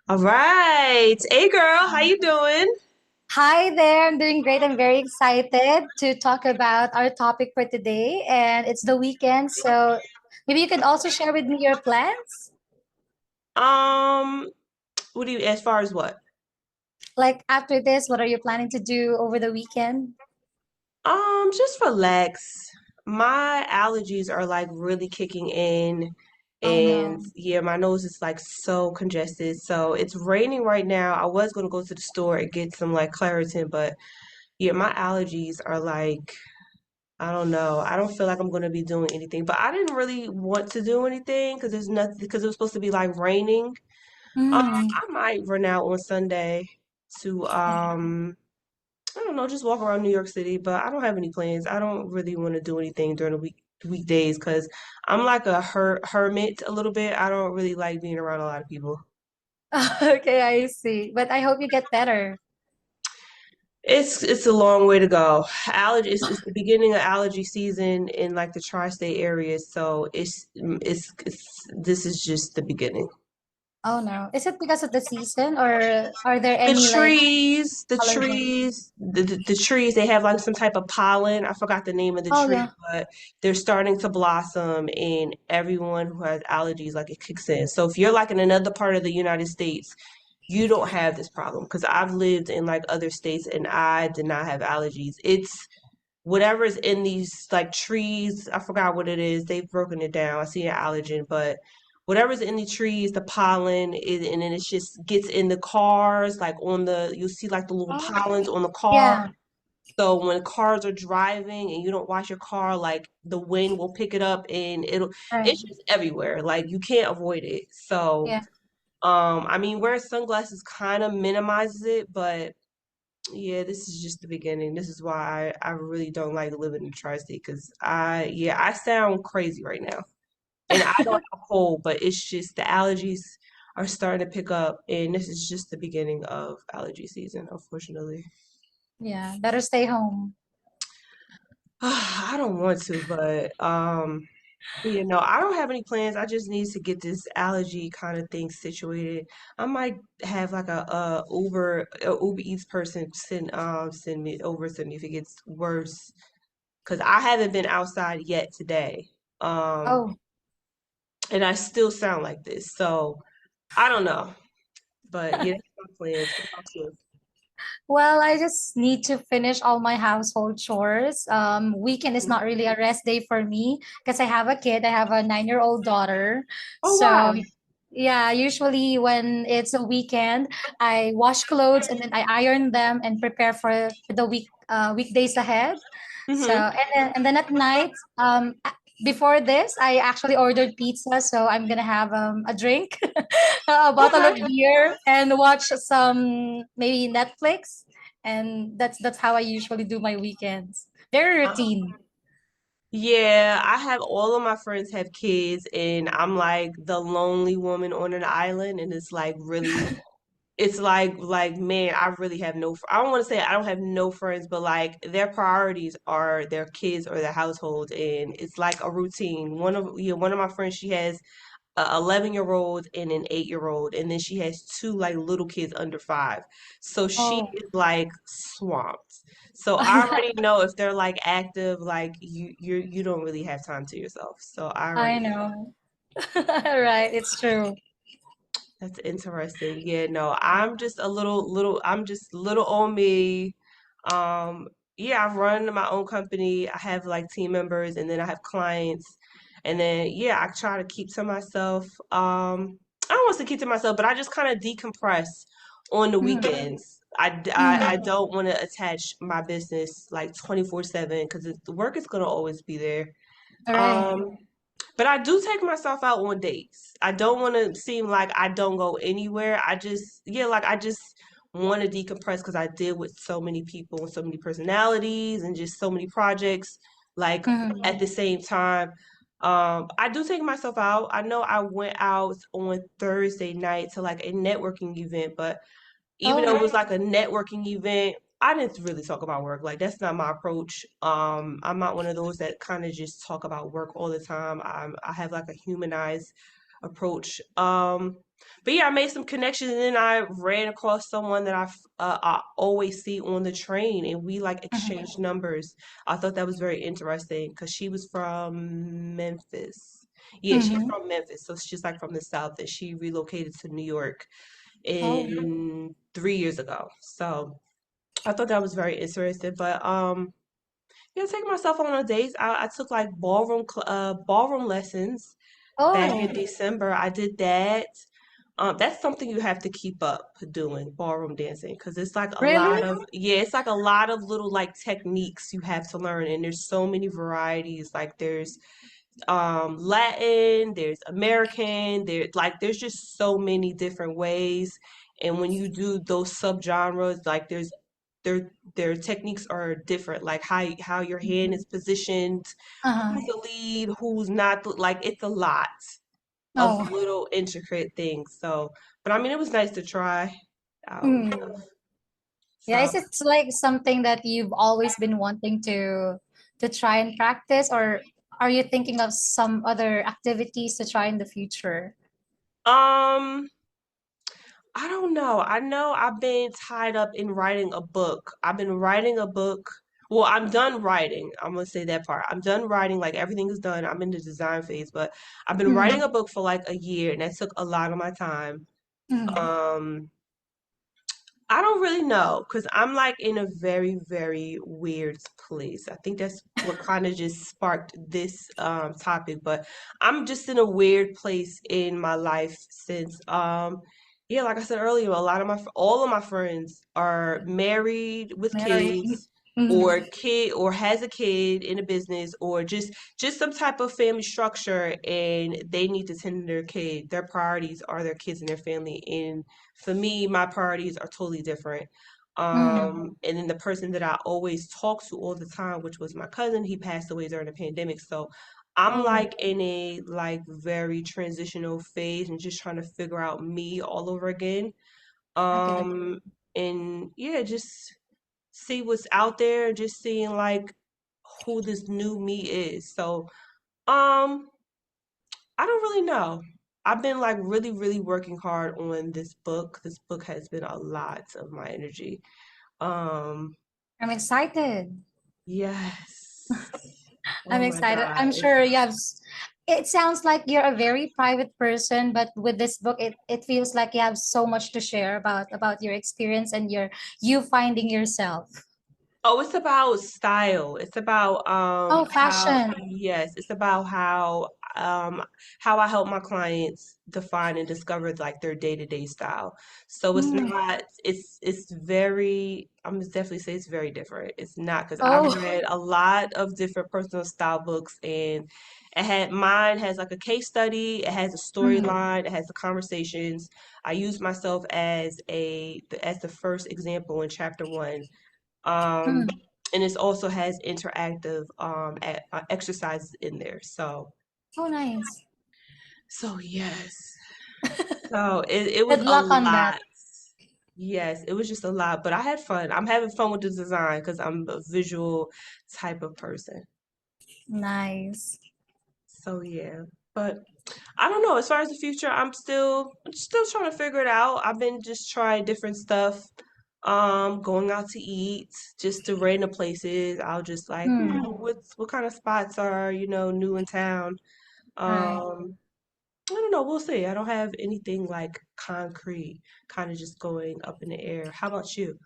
All right. Hey girl, how you doing? Hi there, I'm doing great. I'm very excited to talk about our topic for today, and it's the weekend, so maybe you could also share with me your plans. Um, what do you as far as what? Like after this, what are you planning to do over the weekend? Just relax. My allergies are like really kicking in Oh and no. yeah, my nose is like so congested. So it's raining right now. I was gonna go to the store and get some like Claritin, but yeah, my allergies are like I don't know. I don't feel like I'm gonna be doing anything, but I didn't really want to do anything because there's nothing because it was supposed to be like raining. Mm, I might run out on Sunday to I don't know, just walk around New York City, but I don't have any plans. I don't really want to do anything during the weekdays because I'm like a hermit a little bit. I don't really like being around a lot of people. okay, I see. But I hope you get better. It's a long way to go. It's the beginning of allergy season in like the tri-state areas, so it's this is just the beginning. Oh no. Is it because of the season or are there any like The allergens? trees, the trees, they have like some type of pollen. I forgot the name of the Oh tree, yeah. but they're starting to blossom, and everyone who has allergies, like it kicks in. So if you're like in another part of the United States, you don't have this problem because I've lived in like other states and I did not have allergies. It's whatever's in these like trees, I forgot what it is. They've broken it down. I see an allergen, but whatever's in the trees, the pollen, and then it just gets in the cars, like on you'll see like the little Oh pollens on the car. yeah. So when cars are driving and you don't wash your car, like the wind will pick it up and Right. it's just everywhere. Like you can't avoid it. So, Yeah. I mean, wearing sunglasses kind of minimizes it, but yeah, this is just the beginning. This is why I really don't like living in the tri-state because yeah, I sound crazy right now. And I don't have a cold, but it's just the allergies are starting to pick up, and this is just the beginning of allergy season, unfortunately. Yeah. Better stay home. I don't want to, but I don't have any plans. I just need to get this allergy kind of thing situated. I might have like a Uber Eats person send me if it gets worse. Because I haven't been outside yet today. Um, Oh. and I still sound like this. So I don't know. But yeah, that's my plans. What about you? Well, I just need to finish all my household chores. Weekend is not really a rest day for me because I have a kid. I have a 9-year-old daughter. Oh So, wow. yeah, usually when it's a weekend, I wash clothes and then I iron them and prepare for the weekdays ahead. So, Mm-hmm. and then at night, before this, I actually ordered pizza. So I'm gonna have a drink, a bottle of Okay. beer, and watch some maybe Netflix. And that's how I usually do my weekends. Very Uh, routine. yeah, I have all of my friends have kids, and I'm like the lonely woman on an island, and it's like really it's like man, I really have I don't want to say I don't have no friends, but like their priorities are their kids or their household, and it's like a routine. One of my friends, she has a 11-year-old and an 8-year-old, and then she has two like little kids under 5. So she Oh, is like swamped. So I already know if they're like active, like you don't really have time to yourself. So I I already know. Right, it's true. That's interesting. Yeah, no, I'm just I'm just little old me. Um, yeah, I run my own company. I have like team members and then I have clients. And then yeah, I try to keep to myself. I don't want to keep to myself, but I just kind of decompress on the Mhm. weekends. I Mhm. don't want to attach my business like 24/7 because the work is gonna always be there. All right. Um, but I do take myself out on dates. I don't want to seem like I don't go anywhere. I just want to decompress because I deal with so many people and so many personalities and just so many projects like at Mhm. the same time. I do take myself out. I know I went out on Thursday night to like a networking event, but even though it Oh, was like a networking event, I didn't really talk about work. Like that's not my approach. I'm not one of those that kind of just talk about work all the time. I have like a humanized approach. But yeah, I made some connections, and then I ran across someone that I always see on the train, and we like Mhm. exchanged numbers. I thought that was very interesting because she was from Memphis. Yeah, she's Mhm. from Memphis, so she's like from the South, and she relocated to New York Oh, in 3 years ago. So I thought that was very interesting. But yeah, taking myself on a dates. I took like ballroom lessons back in oh, December. I did that. That's something you have to keep up doing, ballroom dancing, because it's like a really? lot of, yeah, it's like a lot of little like techniques you have to learn, and there's so many varieties. Like there's Latin, there's American, there's just so many different ways. And when you do those subgenres, like their techniques are different, like how your hand is positioned, Uh-huh. who's the lead, who's not like it's a lot of Oh. little intricate things. So, but I mean, it was nice to try out and Mm. stuff. Yeah, So, is it like something that you've always been wanting to try and practice, or are you thinking of some other activities to try in the future? um, I don't know. I know I've been tied up in writing a book. I've been writing a book. Well, I'm done writing. I'm gonna say that part. I'm done writing, like everything is done. I'm in the design phase, but I've been writing Mm. a book for like a year, and that took a lot of my time. Mm. Um, I don't really know because I'm like in a very, very weird place. I think that's what kind of just sparked this topic, but I'm just in a weird place in my life since yeah, like I said earlier, all of my friends are married with Married. kids Mm. or has a kid in a business or just some type of family structure, and they need to tend to their kid. Their priorities are their kids and their family, and for me, my priorities are totally different. Mm. And then the person that I always talk to all the time, which was my cousin, he passed away during the pandemic. So I'm Oh, like in a like very transitional phase and just trying to figure out me all over again. I can. Um, and yeah, just see what's out there, just seeing like who this new me is. So, um, I don't really know. I've been like really, really working hard on this book. This book has been a lot of my energy. Um, I'm excited. yes. I'm Oh my excited. God. I'm sure you have. It sounds like you're a very private person, but with this book, it feels like you have so much to share about your experience and you finding yourself. Oh, it's about style. It's about Oh, how fashion. yes, it's about um how I help my clients define and discover like their day-to-day style. So it's Mm. not it's very I'm gonna definitely say it's very different. It's not because I've Oh. read a lot of different personal style books, and mine has like a case study, it has a Mm. storyline, it has the conversations. I use myself as the first example in chapter one. um, Mm. and it also has interactive exercises in there. Oh, nice. So yes. So it was Good a luck on that. lot. Yes, it was just a lot, but I had fun. I'm having fun with the design because I'm a visual type of person. Nice. So yeah, but I don't know. As far as the future, I'm still trying to figure it out. I've been just trying different stuff. Going out to eat, just to random places. I'll just like, Hmm. what kind of spots are, new in town. Right. I don't know. We'll see. I don't have anything like concrete, kind of just going up in the air. How about you?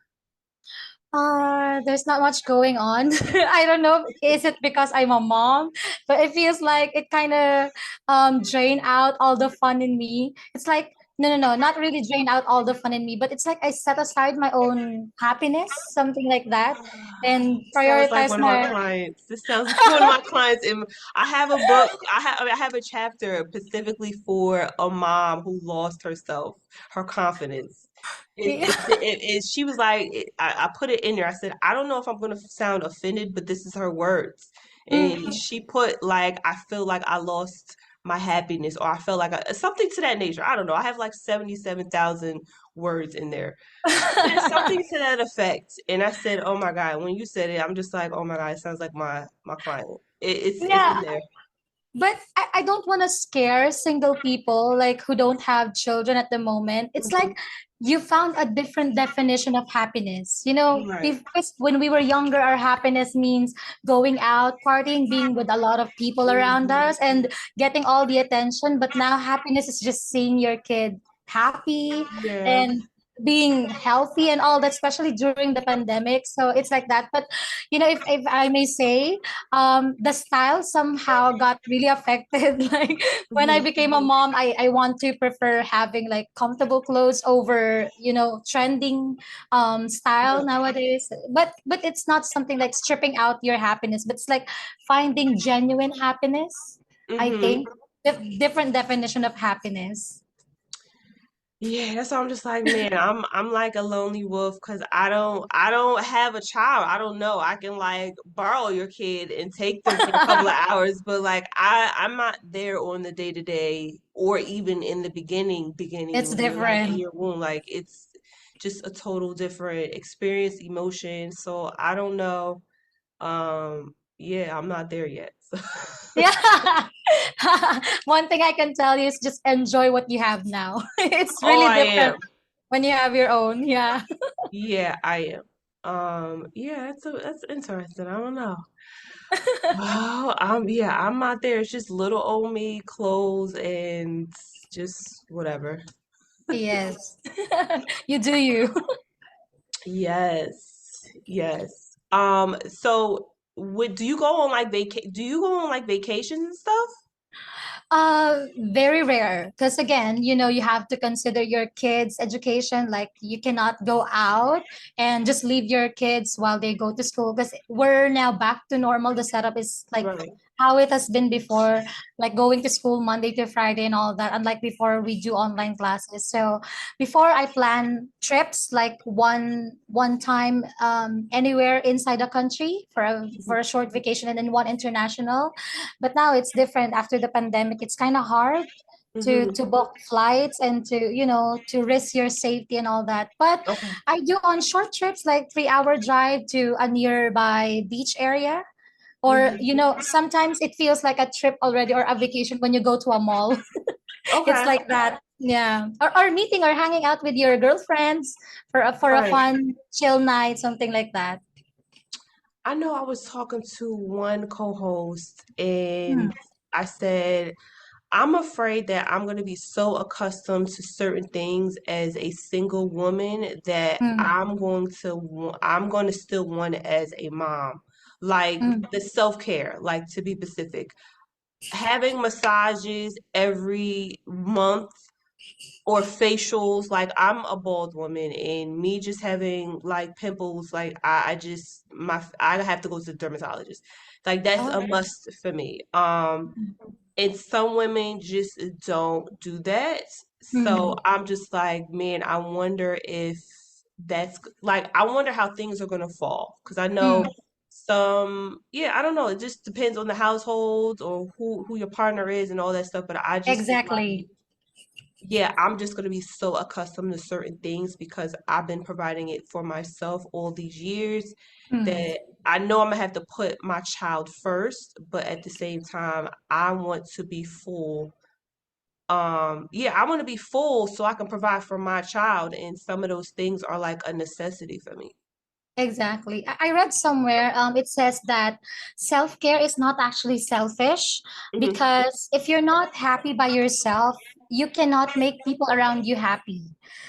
There's not much going on. I don't know. Is it because I'm a mom? But it feels like it kind of drain out all the fun in me. It's like no, no, no, not really drain out all the fun in me, but it's like I set aside my own happiness, something like that, and This sounds like prioritize one of my my. clients. This sounds like one of my clients. And I have a book. I have a chapter specifically for a mom who lost herself, her confidence. She was like, I put it in there. I said, I don't know if I'm going to sound offended, but this is her words. And Mm. she put like, I feel like I lost my happiness, or I felt like something to that nature. I don't know. I have like 77,000 words in there. She said something to that effect, and I said, "Oh my God!" When you said it, I'm just like, "Oh my God!" It sounds like my client. It's in Yeah, there. But I don't want to scare single people like who don't have children at the moment. It's like Mhm. you found a different definition of happiness. Right. When we were younger, our happiness means going out, partying, being with a lot of people around Mhm. us, and getting all the attention. But now happiness is just seeing your kid happy Yeah. and being healthy and all that, especially during the pandemic. So it's like that. But if I may say, the style somehow got really affected. Like when I Mhm. became a mom, I want to prefer having like comfortable clothes over, trending style Right. nowadays. But it's not something like stripping out your happiness, but it's like finding genuine happiness. I Mhm. think different definition of happiness. Yeah, that's why I'm just like, man, I'm like a lonely wolf because I don't have a child. I don't know. I can like borrow your kid and take them for a couple of hours, but like I'm not there on the day to day or even in the beginning It's when you're like in different. your womb. Like it's just a total different experience, emotion. So I don't know. Yeah, I'm not there yet. Yeah. One thing I can tell you is just enjoy what you have now. It's Oh, really I different am. when you have your own. Yeah. Yeah, I am. Yeah, that's interesting. I don't know. Oh, yeah, I'm not there. It's just little old me, clothes, and just whatever. Yes. You do you. Yes, yes. So do you go on like vacations and stuff? Very rare. Because again, you have to consider your kids' education. Like you cannot go out and just leave your kids while they go to school. Because we're now back to normal. The setup is like Right. how it has been before, like going to school Monday to Friday and all that. Unlike before, we do online classes. So before I plan trips, like one time anywhere inside the country for a short vacation, and then one international. But now it's different after the pandemic. It's kind of hard to Mm-hmm. to book flights and to risk your safety and all that. But Okay. I do on short trips like 3 hour drive to a nearby beach area. Or Mm-hmm. sometimes it feels like a trip already or a vacation when you go to a mall. It's Okay. like that. Yeah. Or meeting or hanging out with your girlfriends for a Right. fun chill night, something like that. I know I was talking to one co-host Hmm. and I said I'm afraid that I'm going to be so accustomed to certain things as a single woman that Hmm. I'm going to still want it as a mom. Like Hmm. the self-care, like to be specific. Having massages every month or facials, like I'm a bald woman and me just having like pimples, like I just I have to go to the dermatologist. Like that's Oh. a must for me. And some women just don't do that. So Hmm. I'm just like, man, I wonder if that's like, I wonder how things are gonna fall. Because I Hmm. know yeah, I don't know. It just depends on the household or who your partner is and all that stuff. But I just feel like, Exactly. yeah, I'm just gonna be so accustomed to certain things because I've been providing it for myself all these years Hmm. that I know I'm gonna have to put my child first, but at the same time, I want to be full. Yeah, I want to be full so I can provide for my child, and some of those things are like a necessity for me. Exactly. I read somewhere it says that self-care is not actually selfish Hmm. because if you're not happy by yourself, you cannot make people around you happy.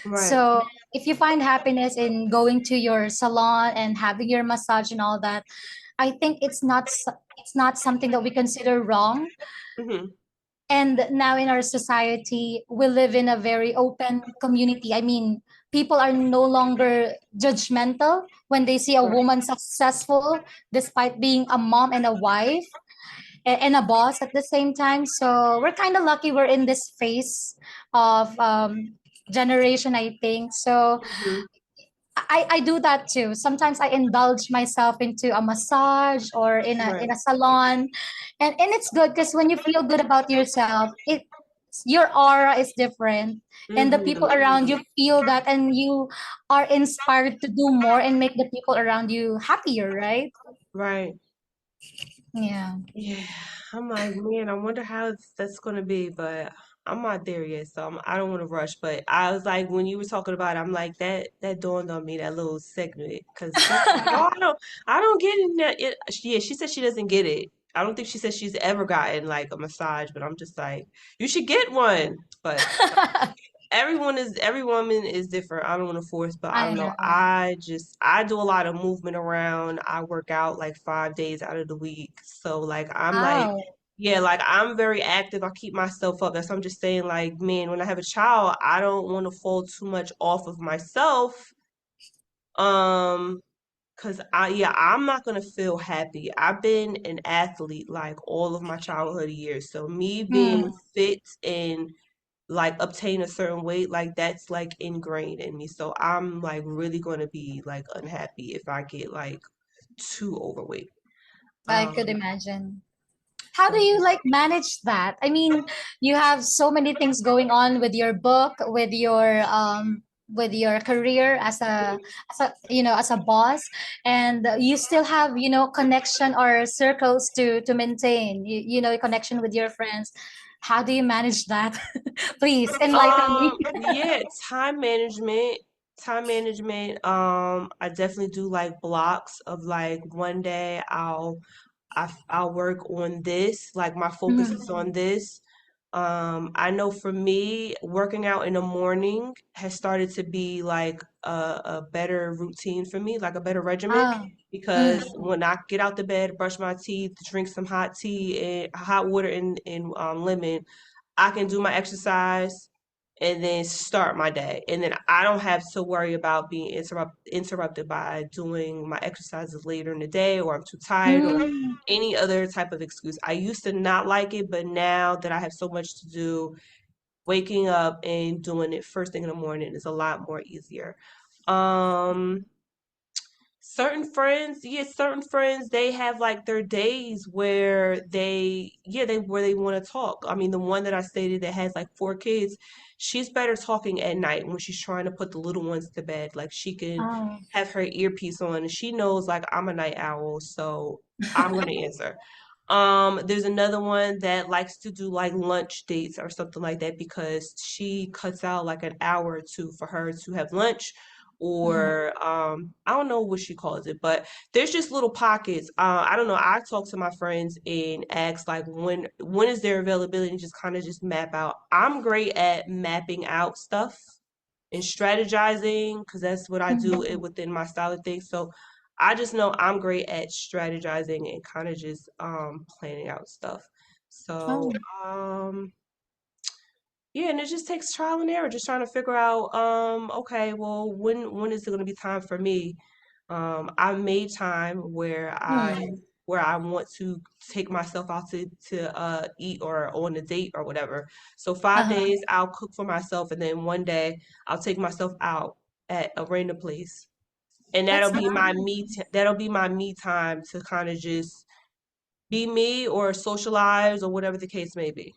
Right. So if you find happiness in going to your salon and having your massage and all that, I think it's not something that we consider wrong. Hmm. And now in our society, we live in a very open community. I mean, people are no longer judgmental when they see a Right. woman successful despite being a mom and a wife and a boss at the same time. So we're kind of lucky we're in this phase of generation, I think. So Hmm. I do that too. Sometimes I indulge myself into a massage or in Right. a salon, and it's good because when you feel good about yourself, your aura is different, and the people Hmm. around you feel that, and you are inspired to do more and make the people around you happier, right? Right. Yeah. Yeah, I'm like, man, I wonder how that's gonna be, but I'm not there yet, so I don't want to rush. But I was like, when you were talking about it, I'm like, that dawned on me, that little segment, because she was like, oh, I don't get it. Yeah, she said she doesn't get it. I don't think she said she's ever gotten like a massage, but I'm just like, you should get one. But every woman is different. I don't want to force, but I I don't know. know. I do a lot of movement around. I work out like 5 days out of the week. So like I'm like, Oh, yeah, like I'm very active. I keep myself up. That's what I'm just saying, like, man, when I have a child, I don't want to fall too much off of myself. Um, cause I'm not gonna feel happy. I've been an athlete like all of my childhood years. So me being mm, fit and like obtain a certain weight, like that's like ingrained in me. So I'm like really going to be like unhappy if I get like too overweight. I could Um, imagine. How do so you like manage that? I mean, you have so many things going on with your book, with your career as a as a boss, and you still have connection or circles to maintain. Connection with your friends. How do you manage that? Please enlighten me. yeah, time management. Time management. I definitely do like blocks of like one day I'll work on this, like my focus is Mhm. on this. I know for me, working out in the morning has started to be like a better routine for me, like a better regimen. Ah, Because mm, when I get out the bed, brush my teeth, drink some hot tea and hot water and lemon, I can do my exercise and then start my day. And then I don't have to worry about being interrupted by doing my exercises later in the day or I'm too tired or mm. any other type of excuse. I used to not like it, but now that I have so much to do, waking up and doing it first thing in the morning is a lot more easier. Um, certain friends, they have like their days where they want to talk. I mean, the one that I stated that has like 4 kids, she's better talking at night when she's trying to put the little ones to bed. Like she can Oh, have her earpiece on and she knows like I'm a night owl, so I'm gonna answer. There's another one that likes to do like lunch dates or something like that because she cuts out like an hour or two for her to have lunch mhm. or I don't know what she calls it, but there's just little pockets. I don't know. I talk to my friends and ask like when is their availability and just kind of just map out. I'm great at mapping out stuff and strategizing because that's what I do Mhm. it within my style of things. So I just know I'm great at strategizing and kind of just planning out stuff. So Oh, yeah, and it just takes trial and error, just trying to figure out, okay, well, when is it going to be time for me? I made time mm, where I want to take myself out to eat or on a date or whatever. So five uh-huh. days I'll cook for myself, and then one day I'll take myself out at a random place, and That's nice. that'll be my me time to kind of just be me or socialize or whatever the case may be.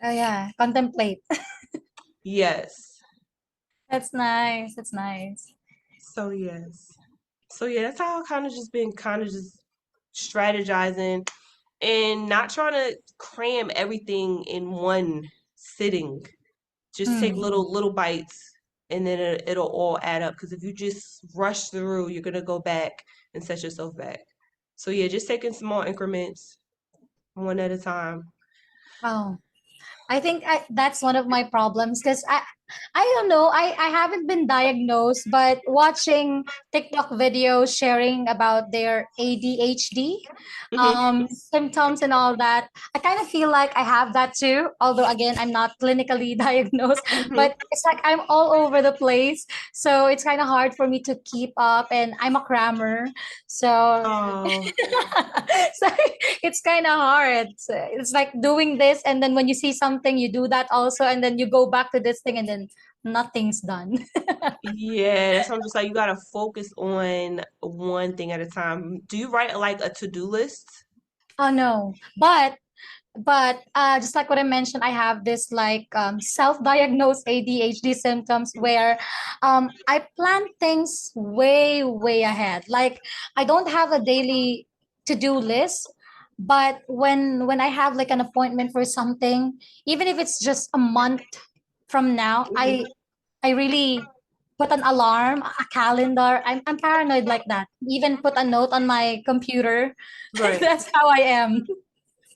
Oh yeah, contemplate. Yes. That's nice. That's nice. So yes. So yeah, that's how I kind of just been kind of just strategizing and not trying to cram everything in one sitting. Just take Mm. little bites and then it'll all add up. Because if you just rush through, you're gonna go back and set yourself back. So yeah, just taking small increments, one at a time. Oh. I think that's one of my problems because I don't know. I haven't been diagnosed, but watching TikTok videos sharing about their ADHD Mhm. symptoms and all that, I kind of feel like I have that too. Although again, I'm not clinically diagnosed, Mhm. but it's like I'm all over the place. So it's kind of hard for me to keep up, and I'm a crammer, so Oh, so it's kind of hard. So it's like doing this, and then when you see something, you do that also, and then you go back to this thing, and then nothing's done. yeah. That's what I'm just like. You gotta focus on one thing at a time. Do you write like a to-do list? Oh no, but just like what I mentioned, I have this like self-diagnosed ADHD symptoms where I plan things way ahead. Like I don't have a daily to-do list. But when I have like an appointment for something, even if it's just a month from now, Mhm. I really put an alarm, a calendar. I'm paranoid like that. Even put a note on my computer. Right. That's how I am.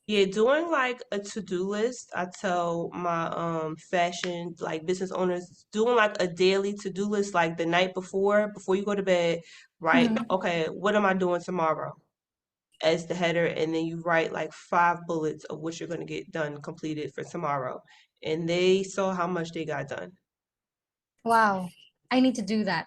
Yeah, doing like a to-do list, I tell my fashion like business owners, doing like a daily to-do list like the night before you go to bed, right? Mhm. Okay, what am I doing tomorrow as the header, and then you write like 5 bullets of what you're gonna get done completed for tomorrow. And they saw how much they got done. Wow. I need to do that.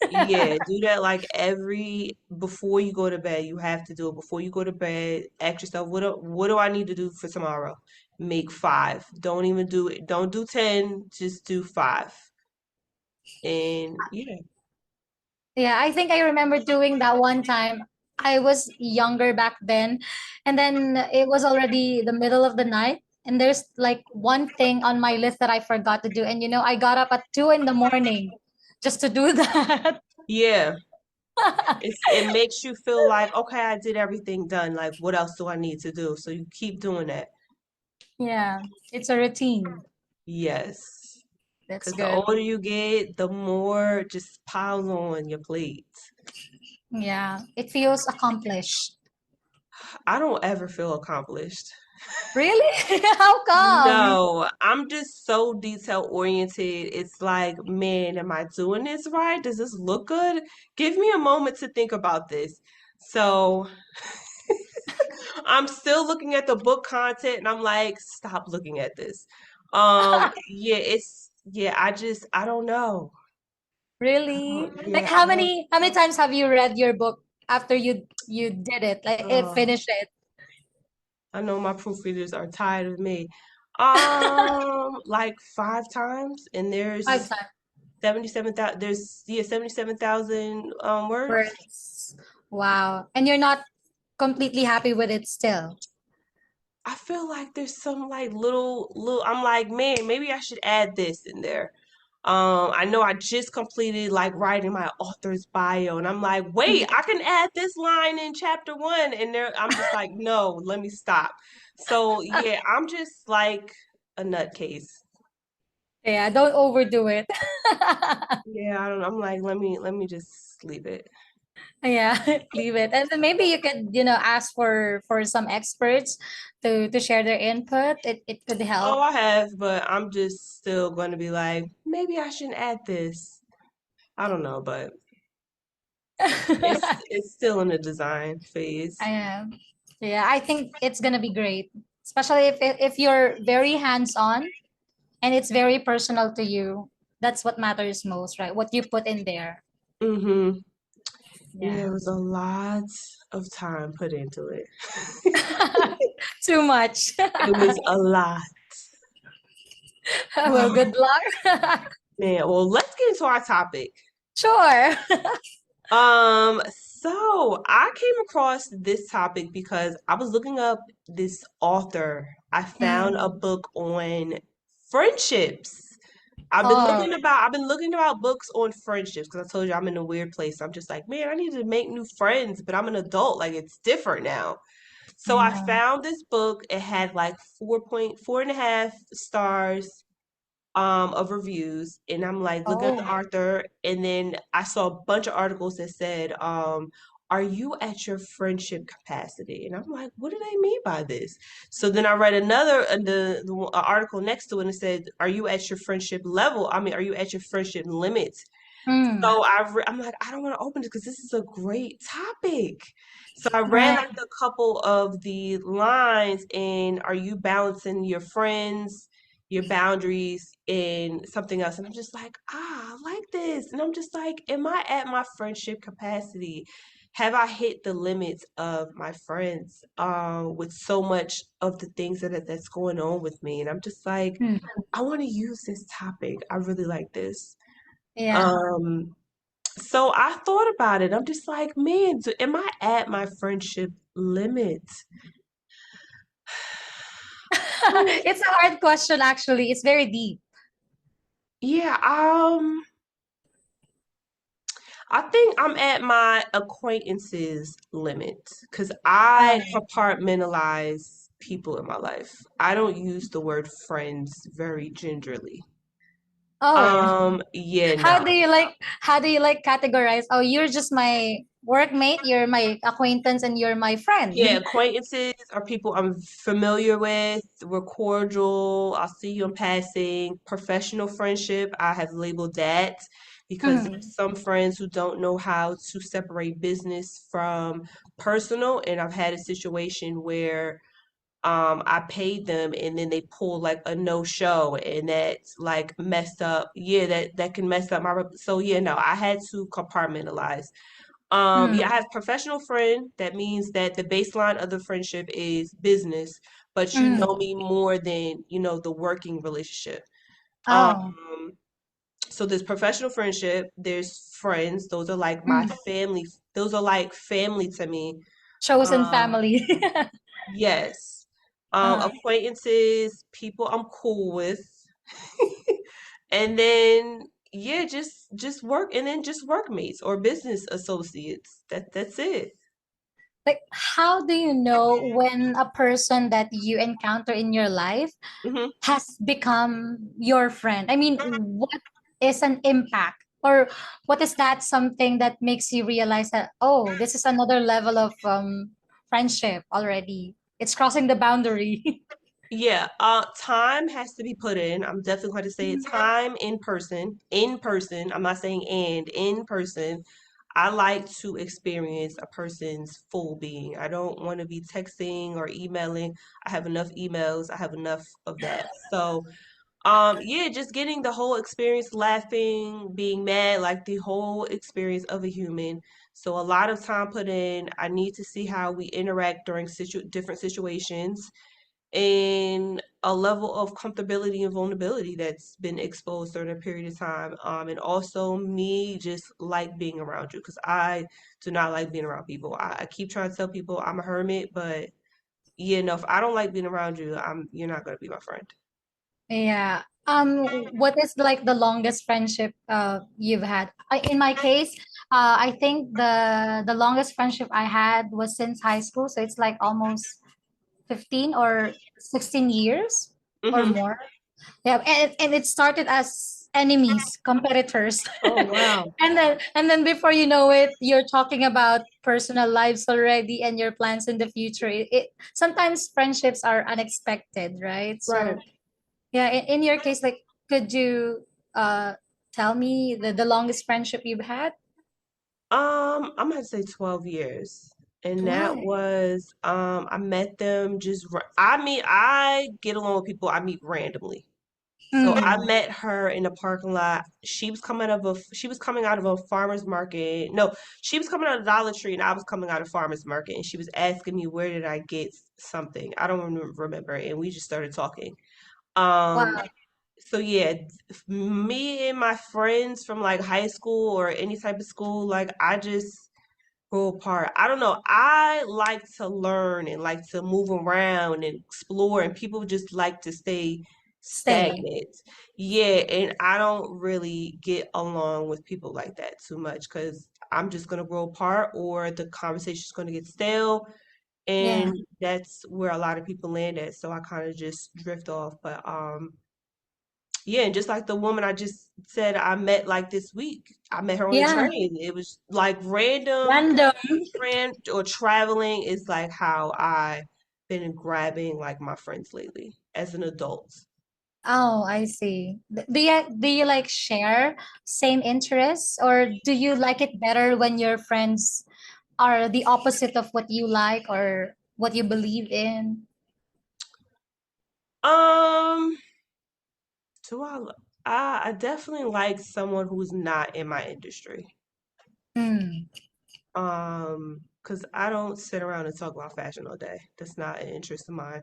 Yeah, do that like every before you go to bed. You have to do it before you go to bed. Ask yourself, what do I need to do for tomorrow? Make five. Don't even do it. Don't do 10, just do five. And yeah. Yeah, I think I remember doing that one time. I was younger back then, and then it was already the middle of the night, and there's like one thing on my list that I forgot to do. And I got up at 2 in the morning just to do that. Yeah. It makes you feel like, okay, I did everything done. Like what else do I need to do? So you keep doing that. Yeah, it's a routine. Yes. That's Because the good. older you get, the more just piles on your plate. Yeah, it feels accomplished. I don't ever feel accomplished. Really? How come? No, I'm just so detail oriented. It's like, man, am I doing this right? Does this look good? Give me a moment to think about this. So I'm still looking at the book content and I'm like, stop looking at this. Yeah, I don't know. Really? Like I don't how many times have you read your book after you did it? Like it uh, finished it? I know my proofreaders are tired of me. Like 5 times, and Five there's times. 77,000, there's, yeah, 77,000 words. Words. Wow. And you're not completely happy with it still. I feel like there's some like little I'm like, man, maybe I should add this in there. I know I just completed like writing my author's bio, and I'm like, wait, I can add this line in chapter one, and there I'm just like, no, let me stop. So yeah, I'm just like a nutcase. Yeah, don't overdo it. Yeah, I don't I'm like, let me just leave it. Yeah, leave it. And then maybe you could, ask for some experts to share their input. It could Oh, help. I have, but I'm just still going to be like, maybe I shouldn't add this. I don't know, but it's still in the design phase. I am. Yeah, I think it's gonna be great, especially if you're very hands-on and it's very personal to you. That's what matters most, right? What you put in there. Mm-hmm. Yeah, Yeah. it was a lot of time put into it. Too much. It was a lot. Well, good luck. Man, well, let's get into our topic. Sure. So I came across this topic because I was looking up this author. I found a Mm. book on friendships. Oh, I've been looking about books on friendships because I told you I'm in a weird place. I'm just like, man, I need to make new friends, but I'm an adult. Like it's different now. So I I know. found this book. It had like 4.4.5 stars of reviews, and I'm like looking at the Oh. author, and then I saw a bunch of articles that said, are you at your friendship capacity? And I'm like, what do they mean by this? So then I read another article next to it, and it said, are you at your friendship level? I mean, are you at your friendship limit? Mm. So I'm like, I don't want to open this because this is a great topic. So I read Right. like a couple of the lines, and are you balancing your friends, your boundaries, and something else? And I'm just like, I like this. And I'm just like, am I at my friendship capacity? Have I hit the limits of my friends with so much of the things that's going on with me? And I'm just like, Mm. I want to use this topic. I really like this. Yeah. Um, so I thought about it. I'm just like, man, am I at my friendship limit? So It's a hard question, actually. It's very deep. yeah, I think I'm at my acquaintances limit because I Oh, compartmentalize people in my life. I don't use the word friends very gingerly. oh. Yeah, How no. do you categorize? Oh, you're just my workmate, you're my acquaintance, and you're my friend. Yeah, acquaintances are people I'm familiar with. We're cordial. I'll see you in passing. Professional friendship, I have labeled that because Mhm. there's some friends who don't know how to separate business from personal. And I've had a situation where I paid them and then they pulled like a no show and that's like messed up. Yeah, that can mess up so yeah, no, I had to compartmentalize. Yeah, I Mm, have professional friend. That means that the baseline of the friendship is business, but you know mm. me more than, the working relationship. Oh, Um, so there's professional friendship, there's friends. Those are like my mm. family. Those are like family to me. Chosen Um, family. yes. Uh, Acquaintances, people I'm cool with. And then yeah, just work and then just workmates or business associates. That's it. like, how do you know when a person that you encounter in your life Hmm. has become your friend? I mean, what is an impact? Or what is that something that makes you realize that, oh, this is another level of friendship already? It's crossing the boundary. Yeah, time has to be put in. I'm definitely going to say it. Time in person. In person. I'm not saying and in person. I like to experience a person's full being. I don't want to be texting or emailing. I have enough emails. I have enough of that. So, yeah, just getting the whole experience, laughing, being mad, like the whole experience of a human. So a lot of time put in. I need to see how we interact during different situations and a level of comfortability and vulnerability that's been exposed during a period of time. And also me just like being around you because I do not like being around people. I keep trying to tell people I'm a hermit, but yeah, no, if I don't like being around you, you're not gonna be my friend. Yeah. What is like the longest friendship you've had? In my case, I think the longest friendship I had was since high school, so it's like almost 15 or 16 years or Hmm. more. Yeah, and it started as enemies, competitors. Oh wow. And then before you know it, you're talking about personal lives already and your plans in the future. It sometimes friendships are unexpected, right? Right. So yeah, in your case, like, could you tell me the longest friendship you've had? I'm gonna say 12 years. And that Wow. was I met them I mean I get along with people I meet randomly. So I Mm. met her in the parking lot. She was coming out of a farmer's market. No, she was coming out of Dollar Tree and I was coming out of farmer's market and she was asking me where did I get something. I don't remember and we just started talking. Um Wow. so yeah, me and my friends from like high school or any type of school, like I just grow apart. I don't know. I like to learn and like to move around and explore, and people just like to stay Stay. stagnant. Yeah, and I don't really get along with people like that too much because I'm just gonna grow apart or the conversation's gonna get stale, Yeah. and that's where a lot of people land at. So I kind of just drift off. But yeah, and just like the woman I just said I met like this week, I met her on the Yeah. train. It was like random Random. or traveling is like how I been grabbing like my friends lately as an adult. Oh, I see. Do you like share same interests, or do you like it better when your friends are the opposite of what you like or what you believe in? Um, do I definitely like someone who's not in my industry. Mm. Because I don't sit around and talk about fashion all day. That's not an interest of mine.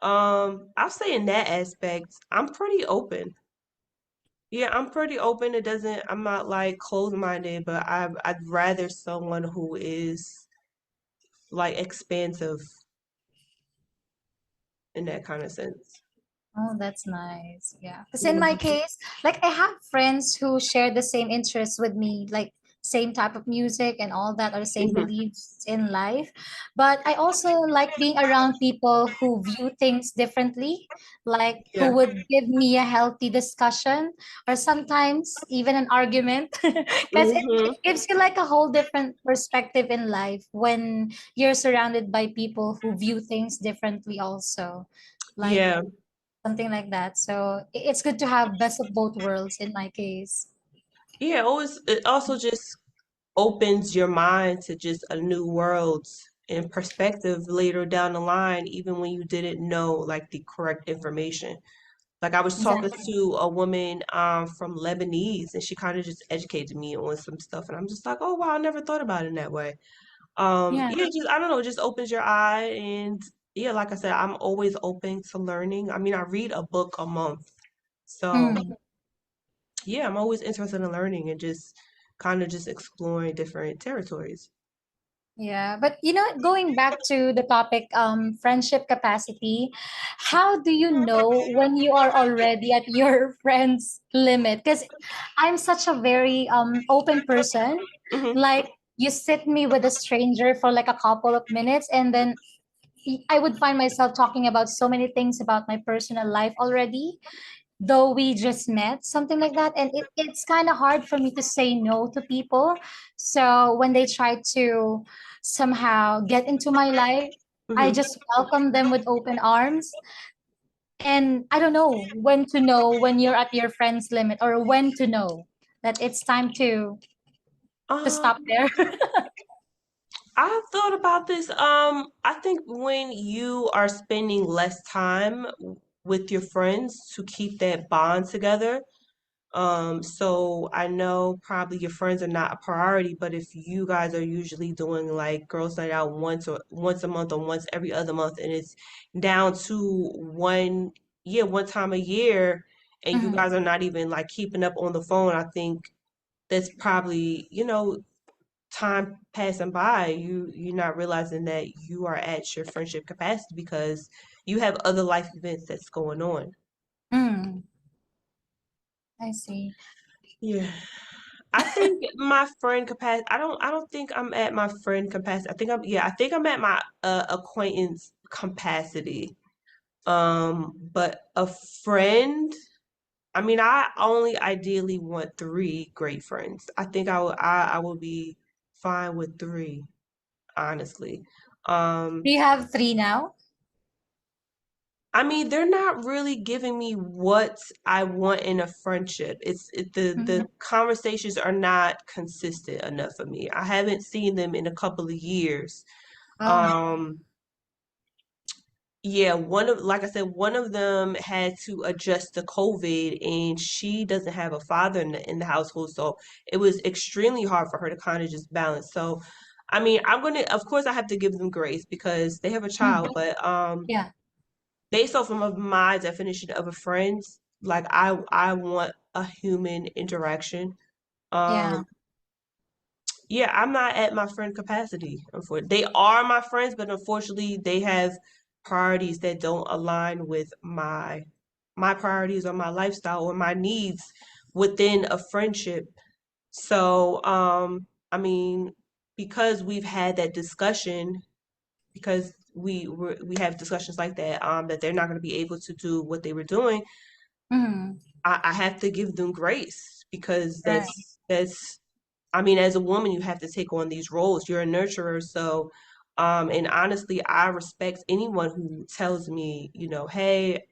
I'll say in that aspect, I'm pretty open. Yeah, I'm pretty open. I'm not like closed-minded, but I'd rather someone who is like expansive in that kind of sense. Oh, that's nice. Yeah. Because in my Mhm. case, like, I have friends who share the same interests with me, like same type of music and all that, or same Hmm. beliefs in life. But I also like being around people who view things differently, like who Yeah. would give me a healthy discussion or sometimes even an argument, because Hmm. it gives you like a whole different perspective in life when you're surrounded by people who view things differently also, like Yeah. something like that. So it's good to have best of both worlds in my case. Yeah. Always. It also just opens your mind to just a new world and perspective later down the line, even when you didn't know like the correct information. Like I was talking Exactly. to a woman from Lebanese, and she kind of just educated me on some stuff, and I'm just like, oh wow, I never thought about it in that way. Yeah. Yeah, just I don't know, it just opens your eye, and yeah, like I said, I'm always open to learning. I mean, I read a book a month, so Mm. yeah, I'm always interested in learning and just kind of just exploring different territories. Yeah, but going back to the topic, friendship capacity, how do you know when you are already at your friend's limit? Because I'm such a very open person. Hmm. Like, you sit me with a stranger for like a couple of minutes, and then I would find myself talking about so many things about my personal life already, though we just met, something like that. And it's kind of hard for me to say no to people. So when they try to somehow get into my life, I Hmm. just welcome them with open arms. And I don't know when you're at your friend's limit, or when to know that it's time to stop Um, there. I thought about this. I think when you are spending less time with your friends to keep that bond together. So I know probably your friends are not a priority, but if you guys are usually doing like girls' night out once a month or once every other month, and it's down to one time a year, and you Mhm. guys are not even like keeping up on the phone, I think that's probably, time passing by, you're not realizing that you are at your friendship capacity because you have other life events that's going on. Mm, I see. Yeah. I think my friend capacity, I don't think I'm at my friend capacity. I think I'm at my acquaintance capacity. But a friend, I mean, I only ideally want three great friends. I think I would be fine with three, honestly. Do Um, you have three now? I mean, they're not really giving me what I want in a friendship. The Mhm. conversations are not consistent enough for me. I haven't seen them in a couple of years. Oh. Um, yeah, like I said, one of them had to adjust to COVID, and she doesn't have a father in the household, so it was extremely hard for her to kind of just balance. So, I mean, of course, I have to give them grace because they have a Mm. child, but Yeah. based off of my definition of a friend, like I want a human interaction. Yeah. Um, yeah, I'm not at my friend capacity. Unfortunately, they are my friends, but unfortunately, they have priorities that don't align with my priorities or my lifestyle or my needs within a friendship. So, I mean, because we've had that discussion, because we have discussions like that, that they're not going to be able to do what they were doing, Mm. I have to give them grace because Right. that's I mean, as a woman, you have to take on these roles. You're a nurturer, so and honestly, I respect anyone who tells me, hey,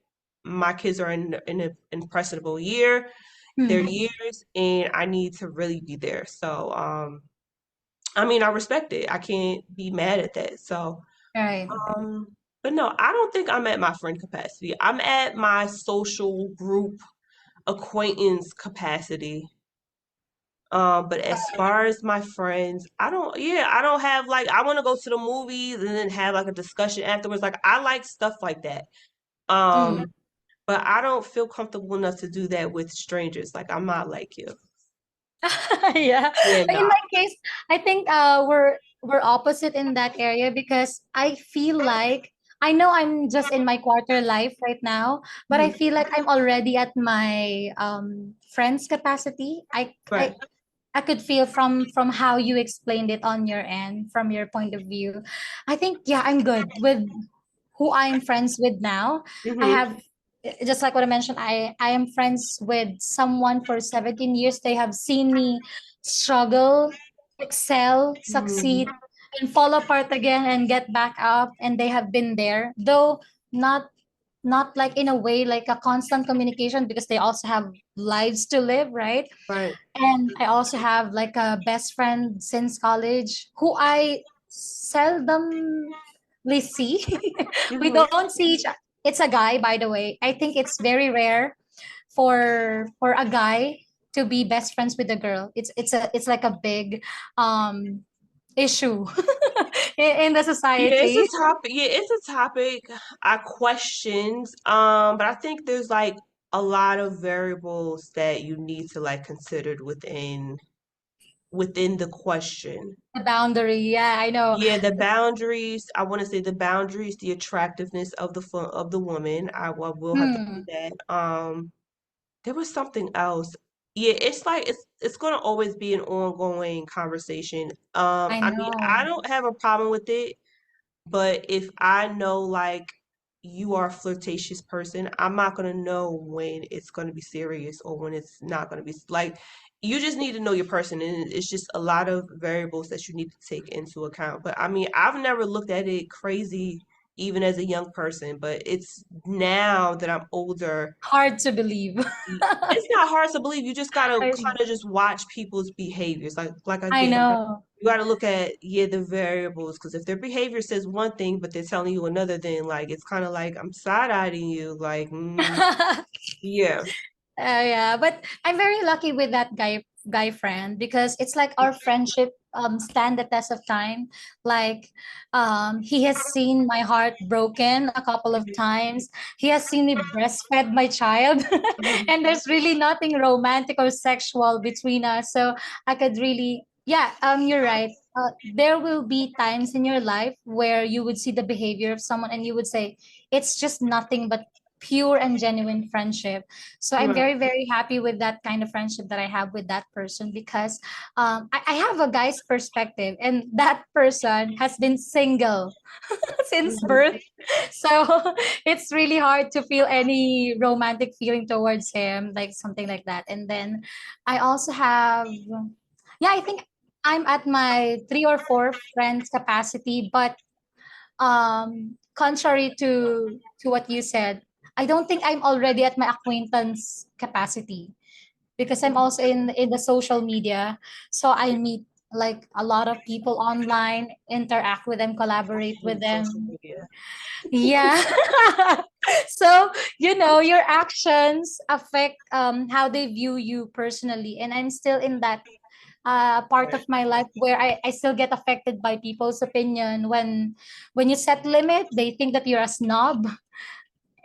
my kids are in an impressionable their Mm. years, and I need to really be there. So, I mean, I respect it. I can't be mad at that. So, Right. um, but no, I don't think I'm at my friend capacity. I'm at my social group acquaintance capacity. But as far as my friends, I don't have like, I want to go to the movies and then have like a discussion afterwards. Like, I like stuff like that. Mm. Um, but I don't feel comfortable enough to do that with strangers. Like, I'm not like you. Yeah. Yeah, In no. my case, I think we're opposite in that area, because I feel like I know I'm just in my quarter life right now, but I Mhm. feel like I'm already at my friends capacity. I Right. I could feel from how you explained it on your end, from your point of view. I think yeah, I'm good with who I'm friends with now. I Mm-hmm. have just like what I mentioned, I am friends with someone for 17 years. They have seen me struggle, excel, Mm-hmm. succeed, and fall apart again and get back up, and they have been there. Though not not like in a way like a constant communication because they also have lives to live, right? Right. And I also have like a best friend since college who I seldomly see. We Mm-hmm. don't see each. It's a guy, by the way. I think it's very rare for a guy to be best friends with a girl. It's like a big um issue in the Yeah, it's society. a topic. Yeah, it's a topic I questioned. But I think there's like a lot of variables that you need to like considered within the question. The boundary. Yeah, I know. Yeah, the boundaries. I want to say the boundaries, the attractiveness of of the woman. I will have to say Hmm, that. There was something else. Yeah, it's like it's gonna always be an ongoing conversation. I I mean, I know. don't have a problem with it. But if I know like you are a flirtatious person, I'm not gonna know when it's gonna be serious or when it's not gonna be like you just need to know your person and it's just a lot of variables that you need to take into account. But I mean, I've never looked at it crazy even as a young person, but it's now that I'm older Hard to believe. it's not hard to believe. You just gotta I, kind of just watch people's behaviors. Like I again, know. you gotta look at yeah the variables because if their behavior says one thing but they're telling you another, then like it's kind of like I'm side-eyeing you. Like yeah. Yeah, but I'm very lucky with that guy friend because it's like our friendship stand the test of time. Like he has seen my heart broken a couple of Mhm, times. He has seen me breastfed my child, mhm, and there's really nothing romantic or sexual between us. So I could really yeah, you're right. There will be times in your life where you would see the behavior of someone and you would say it's just nothing but pure and genuine friendship. So I'm right. very, very happy with that kind of friendship that I have with that person because I have a guy's perspective, and that person has been single since Mhm, birth. So it's really hard to feel any romantic feeling towards him, like something like that. And then I also have, yeah, I think I'm at my three or four friends capacity, but contrary to what you said, I don't think I'm already at my acquaintance capacity because I'm mhm. also in the social media. So I meet like a lot of people online, interact with them, I collaborate with hate social them. media. Yeah. So, your actions affect how they view you personally. And I'm still in that part of Right. my life where I still get affected by people's opinion when you set limit they think that you're a snob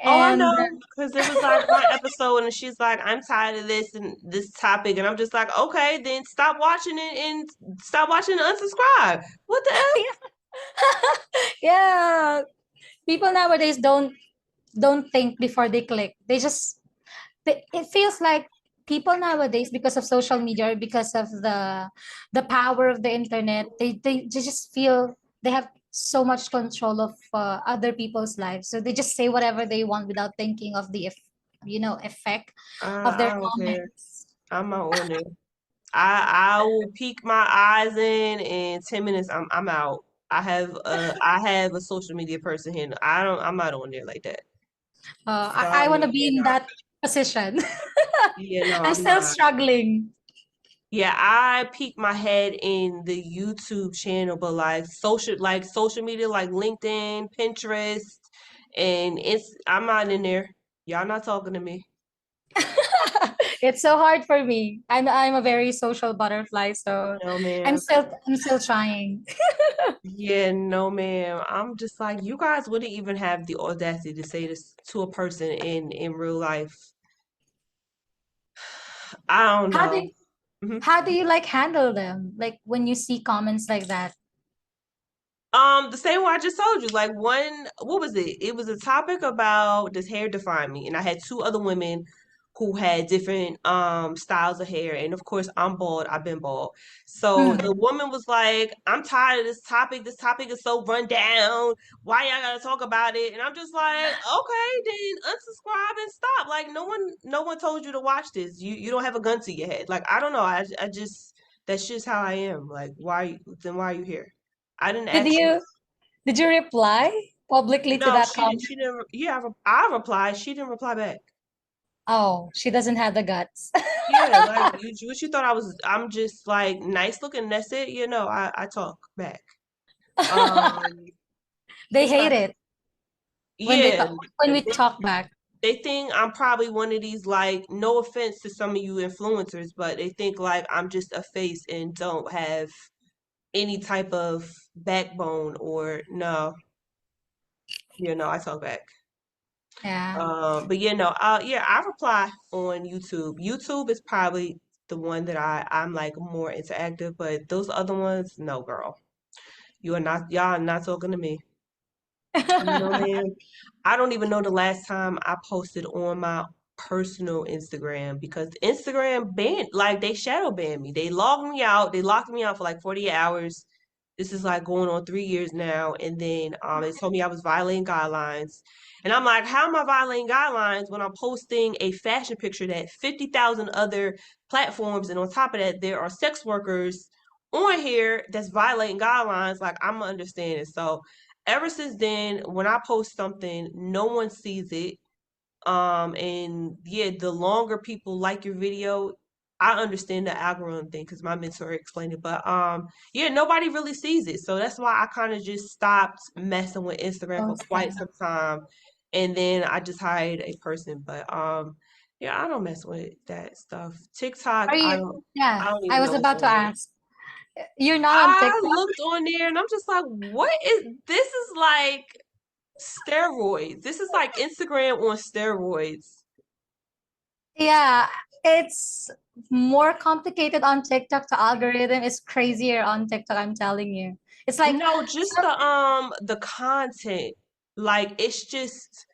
Oh, I and know, because there was like one episode and she's like, I'm tired of this and this topic, and I'm just like, okay, then stop watching it and stop watching and unsubscribe. What the hell? yeah, people nowadays don't think before they click. It feels like people nowadays because of social media or because of the power of the internet they just feel they have so much control of other people's lives, so they just say whatever they want without thinking of the effect of their I don't care. comments. I'm not on there. I will peek my eyes in 10 minutes. I'm out. I have a social media person here. I'm not on there like that. I want to Sorry, be in that position. yeah, no, I'm I'm still not. struggling. Yeah, I peek my head in the YouTube channel, but like social media, like LinkedIn, Pinterest, and it's I'm not in there. Y'all not talking to me. It's so hard for me. I'm a very social butterfly, so No, I'm man. still I'm still trying. Yeah, no, ma'am. I'm just like, you guys wouldn't even have the audacity to say this to a person in real life. I don't How do know. Mhm. how do you like handle them? Like when you see comments like that? The same way I just told you. Like what was it? It was a topic about does hair define me? And I had two other women who had different styles of hair. And of course, I'm bald. I've been bald. So Mm. the woman was like, I'm tired of this topic. This topic is so run down. Why y'all gotta talk about it? And I'm just like, okay, then unsubscribe and stop. Like no one told you to watch this. You don't have a gun to your head. Like I don't know. I just that's just how I am. Like why are you here? I didn't Did ask you. you did you reply publicly to No, that she comment? she didn't. Yeah, I replied. She didn't reply back. Oh, she doesn't have the guts. Yeah, like what you thought I was? I'm just like nice looking. And that's it. You know, I talk back. Um, They it's hate like it when yeah, when we talk back. they think I'm probably one of these like no offense to some of you influencers, but they think like I'm just a face and don't have any type of backbone or no. You know, I talk back. Yeah. But yeah, no, yeah, I reply on YouTube. YouTube is probably the one that I'm like more interactive, but those other ones, no, girl. Y'all are not talking to me. No, ma'am. I don't even know the last time I posted on my personal Instagram because Instagram banned, like they shadow banned me. They logged me out. They locked me out for like 48 hours. This is like going on 3 years now. And then they told me I was violating guidelines. And I'm like, how am I violating guidelines when I'm posting a fashion picture that 50,000 other platforms, and on top of that, there are sex workers on here that's violating guidelines? Like, I'm understanding. So ever since then, when I post something, no one sees it. And yeah, the longer people like your video, I understand the algorithm thing because my mentor explained it. But yeah, nobody really sees it. So that's why I kind of just stopped messing with Instagram for quite Posting. some time. And then I just hired a person. But yeah, I don't mess with that stuff. TikTok, Are you? I Yeah, don't I even was know what's about to on there. ask. You're not on I TikTok? looked on there and I'm just like, what is this? Is like steroids. This is like Instagram on steroids. Yeah, it's more complicated on TikTok. The algorithm is crazier on TikTok, I'm telling you. It's like, No, just the content. Like it's just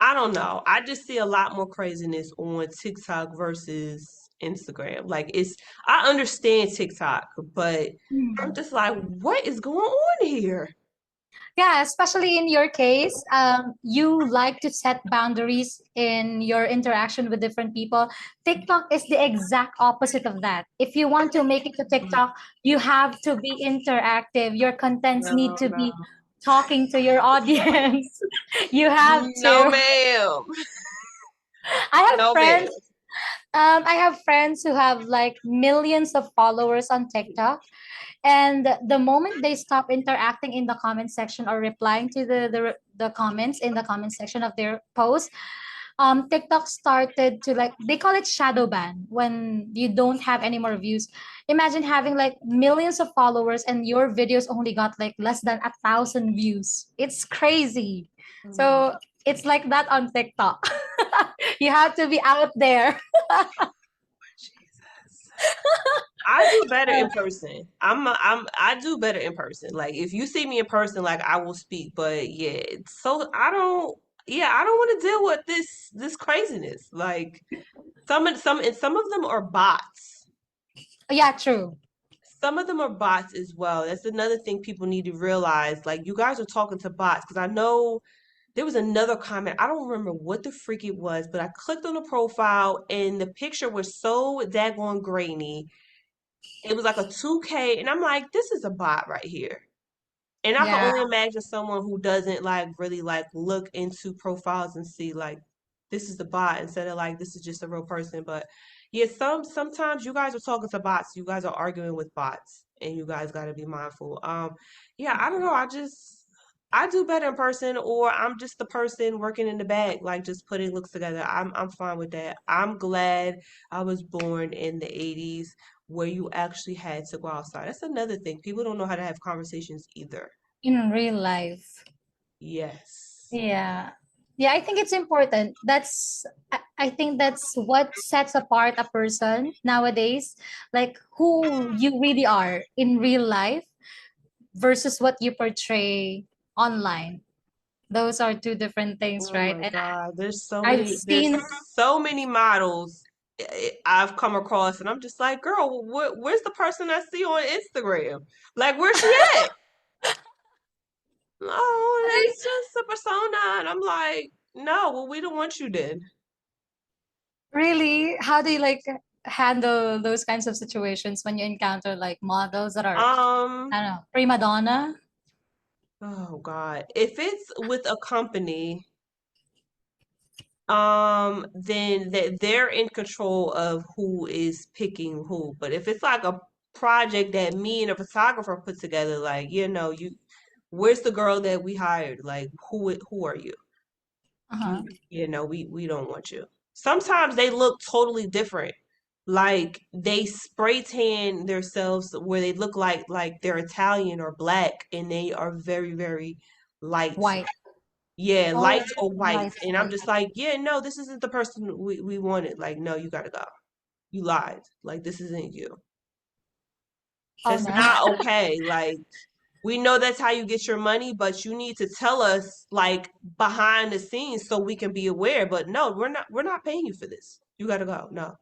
I don't know. I just see a lot more craziness on TikTok versus Instagram. Like it's I understand TikTok, but I'm hmm. just like, what is going on here? Yeah, especially in your case, you like to set boundaries in your interaction with different people. TikTok is the exact opposite of that. If you want to make it to TikTok, you have to be interactive. Your contents need No, to no. be talking to your audience. You have No, to. ma'am. I have No, ma'am. friends. I have friends who have like millions of followers on TikTok, and the moment they stop interacting in the comment section or replying to the comments in the comment section of their post, TikTok started to, like, they call it shadow ban when you don't have any more views. Imagine having like millions of followers and your videos only got like less than 1,000 views. It's crazy. Oh, So it's like that on TikTok. You have to be out there. Jesus. I do better in person. I do better in person. Like if you see me in person, like I will speak. But yeah, so I don't. Yeah, I don't want to deal with this craziness. Like some of them are bots. Yeah, true. Some of them are bots as well. That's another thing people need to realize. Like you guys are talking to bots because I know there was another comment. I don't remember what the freak it was, but I clicked on the profile and the picture was so daggone grainy. It was like a 2K, and I'm like, this is a bot right here. And I can Yeah. only imagine someone who doesn't like really like look into profiles and see like this is the bot instead of like this is just a real person. But yeah, sometimes you guys are talking to bots. You guys are arguing with bots, and you guys got to be mindful. Yeah, I don't know. I do better in person, or I'm just the person working in the back, like just putting looks together. I'm fine with that. I'm glad I was born in the '80s where you actually had to go outside. That's another thing. People don't know how to have conversations either. In real life. Yes. Yeah. Yeah, I think it's important. I think that's what sets apart a person nowadays, like who you really are in real life versus what you portray online. Those are two different things, Oh right? my And God, I've there's seen so many models I've come across, and I'm just like, girl, where's the person I see on Instagram? Like, where's she at? Oh, it's just a persona, and I'm like, no, well, we don't want you then. really, how do you like handle those kinds of situations when you encounter like models that are, Um, I don't know, prima donna? oh God, if it's with a company, then that they're in control of who is picking who. But if it's like a project that me and a photographer put together, like, where's the girl that we hired? Like, who are you? Uh-huh. We don't want you. Sometimes they look totally different. Like they spray tan themselves where they look like they're Italian or black, and they are very, very light. White. Yeah, Oh, light or white. light And I'm skin. just like, yeah, no, this isn't the person we wanted. Like, no, you gotta go. You lied. Like, this isn't you. Oh That's no. not okay. Like, we know that's how you get your money, but you need to tell us like behind the scenes so we can be aware. But no, we're not paying you for this. You gotta go. No.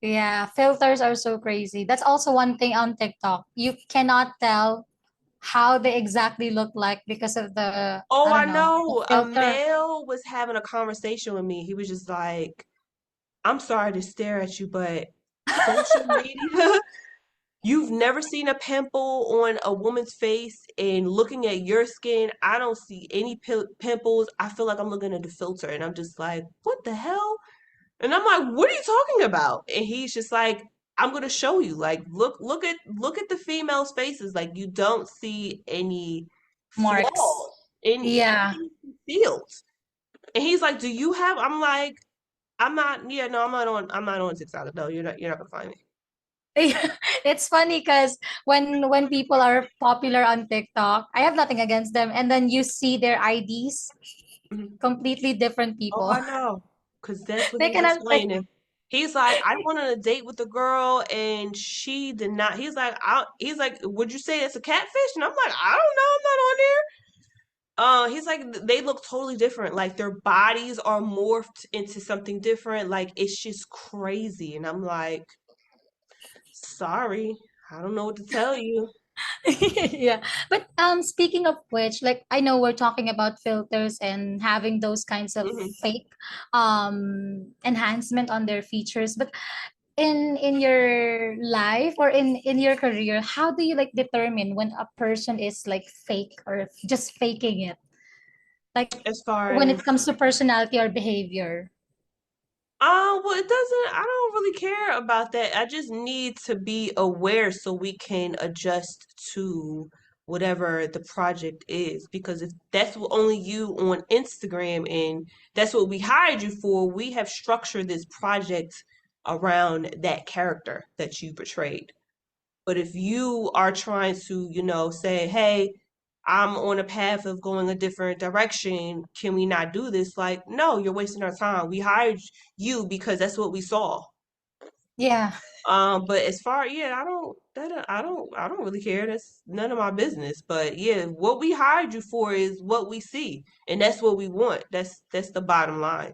Yeah, filters are so crazy. That's also one thing on TikTok. You cannot tell how they exactly look like because of the, Oh, I I don't know, the know. A filter. male was having a conversation with me. He was just like, I'm sorry to stare at you, but social media you've never seen a pimple on a woman's face, and looking at your skin, I don't see any pimples. I feel like I'm looking at the filter, and I'm just like, what the hell? And I'm like, what are you talking about? And he's just like, I'm gonna show you. Like, look at the females' faces. Like, you don't see any Marks. flaws, Yeah. everything is concealed. And he's like, do you have? I'm like, I'm not. Yeah, no, I'm not on TikTok. No, you're not gonna find me. It's funny because when people are popular on TikTok, I have nothing against them, and then you see their IDs, Mhm. completely different Oh, people. I know. Because that's what They he's cannot like explaining. He's like, I went on a date with a girl and she did not. He's like, would you say it's a catfish? And I'm like, I don't know. I'm not on there. He's like, they look totally different. Like their bodies are morphed into something different. Like it's just crazy. And I'm like, sorry. I don't know what to tell you. yeah. But speaking of which, like I know we're talking about filters and having those kinds of Hmm. fake enhancement on their features, but in your life or in your career, how do you like determine when a person is like fake or just faking it? Like As far when it as comes to personality or behavior. Well, it doesn't, I don't really care about that. I just need to be aware so we can adjust to whatever the project is. Because if that's only you on Instagram and that's what we hired you for, we have structured this project around that character that you portrayed. But if you are trying to, say, hey, I'm on a path of going a different direction. Can we not do this? Like, no, you're wasting our time. We hired you because that's what we saw. Yeah. But as far, yeah, I don't really care. That's none of my business. But yeah, what we hired you for is what we see, and that's what we want. That's the bottom line,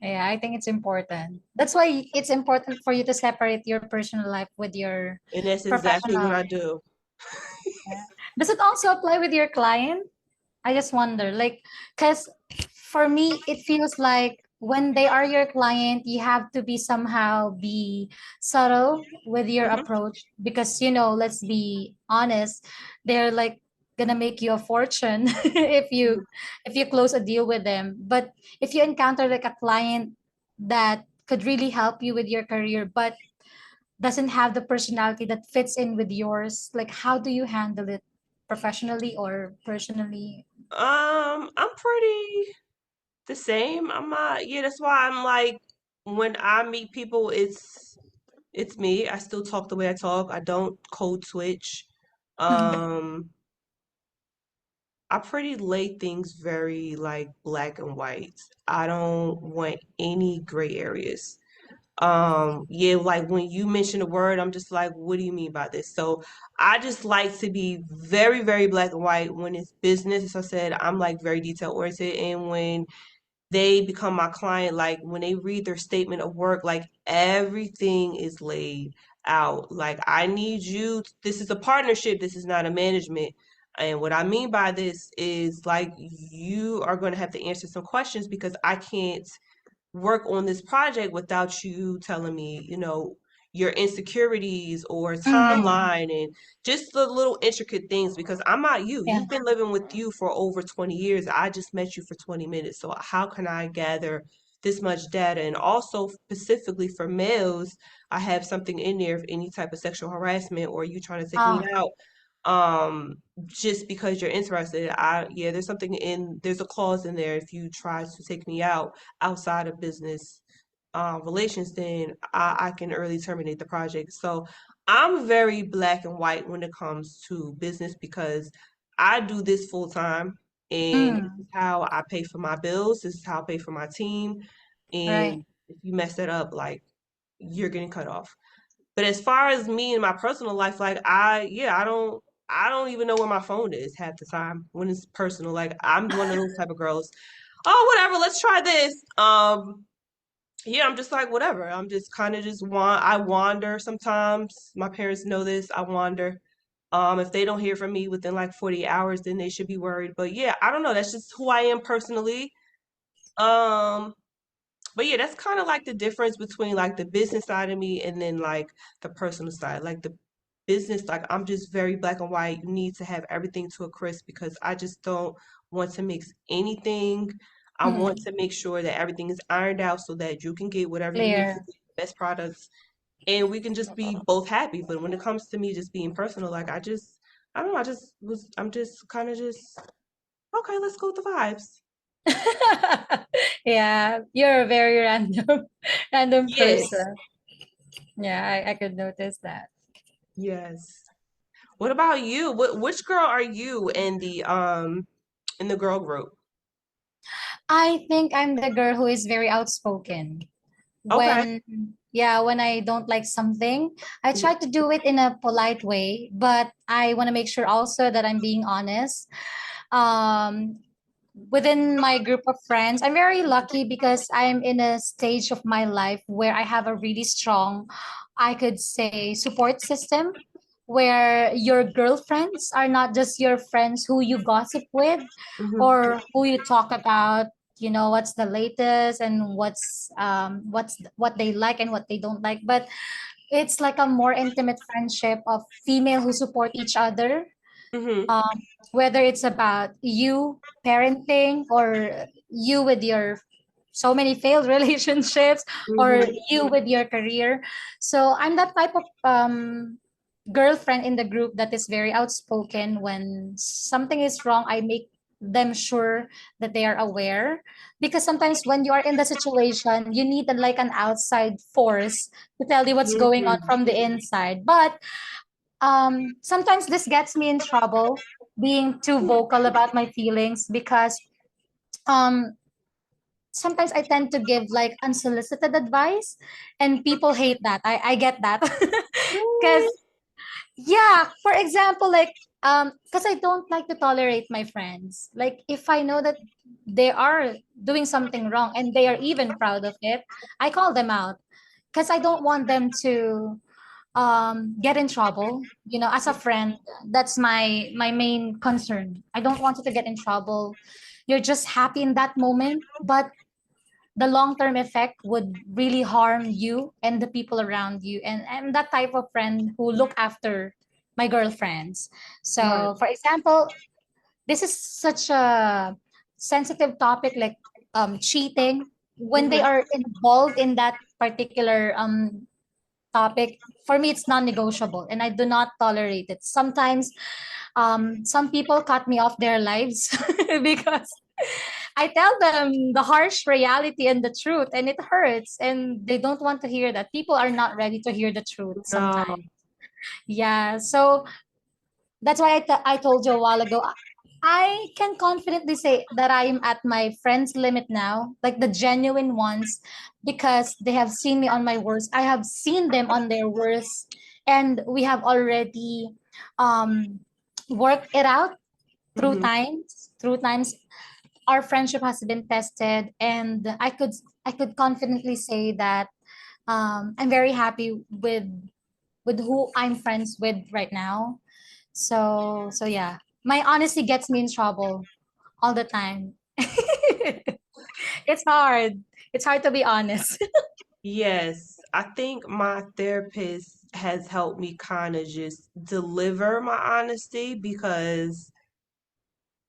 Yeah, I think it's important. That's why it's important for you to separate your personal life with your and that's exactly what professional. I do. Yeah. Does it also apply with your client? I just wonder, like, because for me, it feels like when they are your client, you have to be somehow be subtle with your Hmm. approach because, you know, let's be honest, they're like gonna make you a fortune if you close a deal with them. But if you encounter like a client that could really help you with your career, but doesn't have the personality that fits in with yours, like how do you handle it professionally or personally? I'm pretty the same. I'm not, yeah, that's why I'm like, when I meet people, it's me. I still talk the way I talk. I don't code switch. Mhm. Um, I pretty lay things very like black and white. I don't want any gray areas. Yeah, like when you mention a word, I'm just like, what do you mean by this? So I just like to be very, very black and white when it's business. As I said, I'm like very detail oriented, and when they become my client, like when they read their statement of work, like everything is laid out. Like I need you, this is a partnership, this is not a management. And what I mean by this is like you are going to have to answer some questions because I can't work on this project without you telling me, your insecurities or Mm, timeline and just the little intricate things because I'm not you. yeah. You've been living with you for over 20 years. I just met you for 20 minutes. So how can I gather this much data? And also specifically for males, I have something in there if any type of sexual harassment or you trying to take me Ah, out just because you're interested. There's a clause in there if you try to take me out outside of business relations, then I can early terminate the project. So I'm very black and white when it comes to business because I do this full time and this mm, is how I pay for my bills. This is how I pay for my team. right. And if you mess that up, like you're getting cut off. But as far as me and my personal life, like I don't even know where my phone is half the time when it's personal. Like I'm one of those type of girls. Oh, whatever, let's try this. Yeah, I'm just like whatever. I'm just kind of just I wander sometimes. My parents know this. I wander. If they don't hear from me within like 40 hours, then they should be worried. But yeah, I don't know. That's just who I am personally. Um, but yeah, that's kind of like the difference between like the business side of me and then like the personal side. Like the business, like I'm just very black and white. You need to have everything to a crisp because I just don't want to mix anything. I want Mm, to make sure that everything is ironed out so that you can get whatever you need to clear. get, the best products, and we can just be both happy. But when it comes to me just being personal, like I don't know, I'm just kind of just, okay, let's go with the vibes. Yeah, you're a very random, random Yes. person. Yeah, I could notice that. Yes. What about you? Which girl are you in the girl group? I think I'm the girl who is very outspoken. Okay. When, yeah, when I don't like something, I Mhm. try to do it in a polite way, but I want to make sure also that I'm being honest. Um, Within my group of friends, I'm very lucky because I'm in a stage of my life where I have a really strong, I could say, support system where your girlfriends are not just your friends who you gossip with Mhm. or who you talk about, what's the latest and what's what they like and what they don't like, but it's like a more intimate friendship of female who support each other, Mhm. um, whether it's about you parenting or you with your so many failed relationships or Mhm. you with your career. So I'm that type of girlfriend in the group that is very outspoken. When something is wrong, I make them sure that they are aware, because sometimes when you are in the situation you need like an outside force to tell you what's going on Mhm. from the inside. But sometimes this gets me in trouble being too vocal about my feelings, because um sometimes I tend to give like unsolicited advice, and people hate that. I get that. Because, Really? yeah, for example, like, because I don't like to tolerate my friends. Like, if I know that they are doing something wrong and they are even proud of it, I call them out, because I don't want them to get in trouble. As a friend, that's my main concern. I don't want you to get in trouble. You're just happy in that moment, but the long term effect would really harm you and the people around you. And I'm that type of friend who look after my girlfriends. Right. So for example, this is such a sensitive topic, like cheating. When they Mhm. are involved in that particular topic, for me it's non-negotiable and I do not tolerate it. Sometimes some people cut me off their lives because I tell them the harsh reality and the truth, and it hurts, and they don't want to hear that. People are not ready to hear the truth No. sometimes. Yeah, so that's why I told you a while ago. I can confidently say that I am at my friends' limit now, like the genuine ones, because they have seen me on my worst. I have seen them on their worst, and we have already um, worked it out through Hmm. times. Through times, our friendship has been tested, and I could confidently say that I'm very happy with who I'm friends with right now. So yeah, my honesty gets me in trouble all the time. It's hard. It's hard to be honest. Yes, I think my therapist has helped me kind of just deliver my honesty because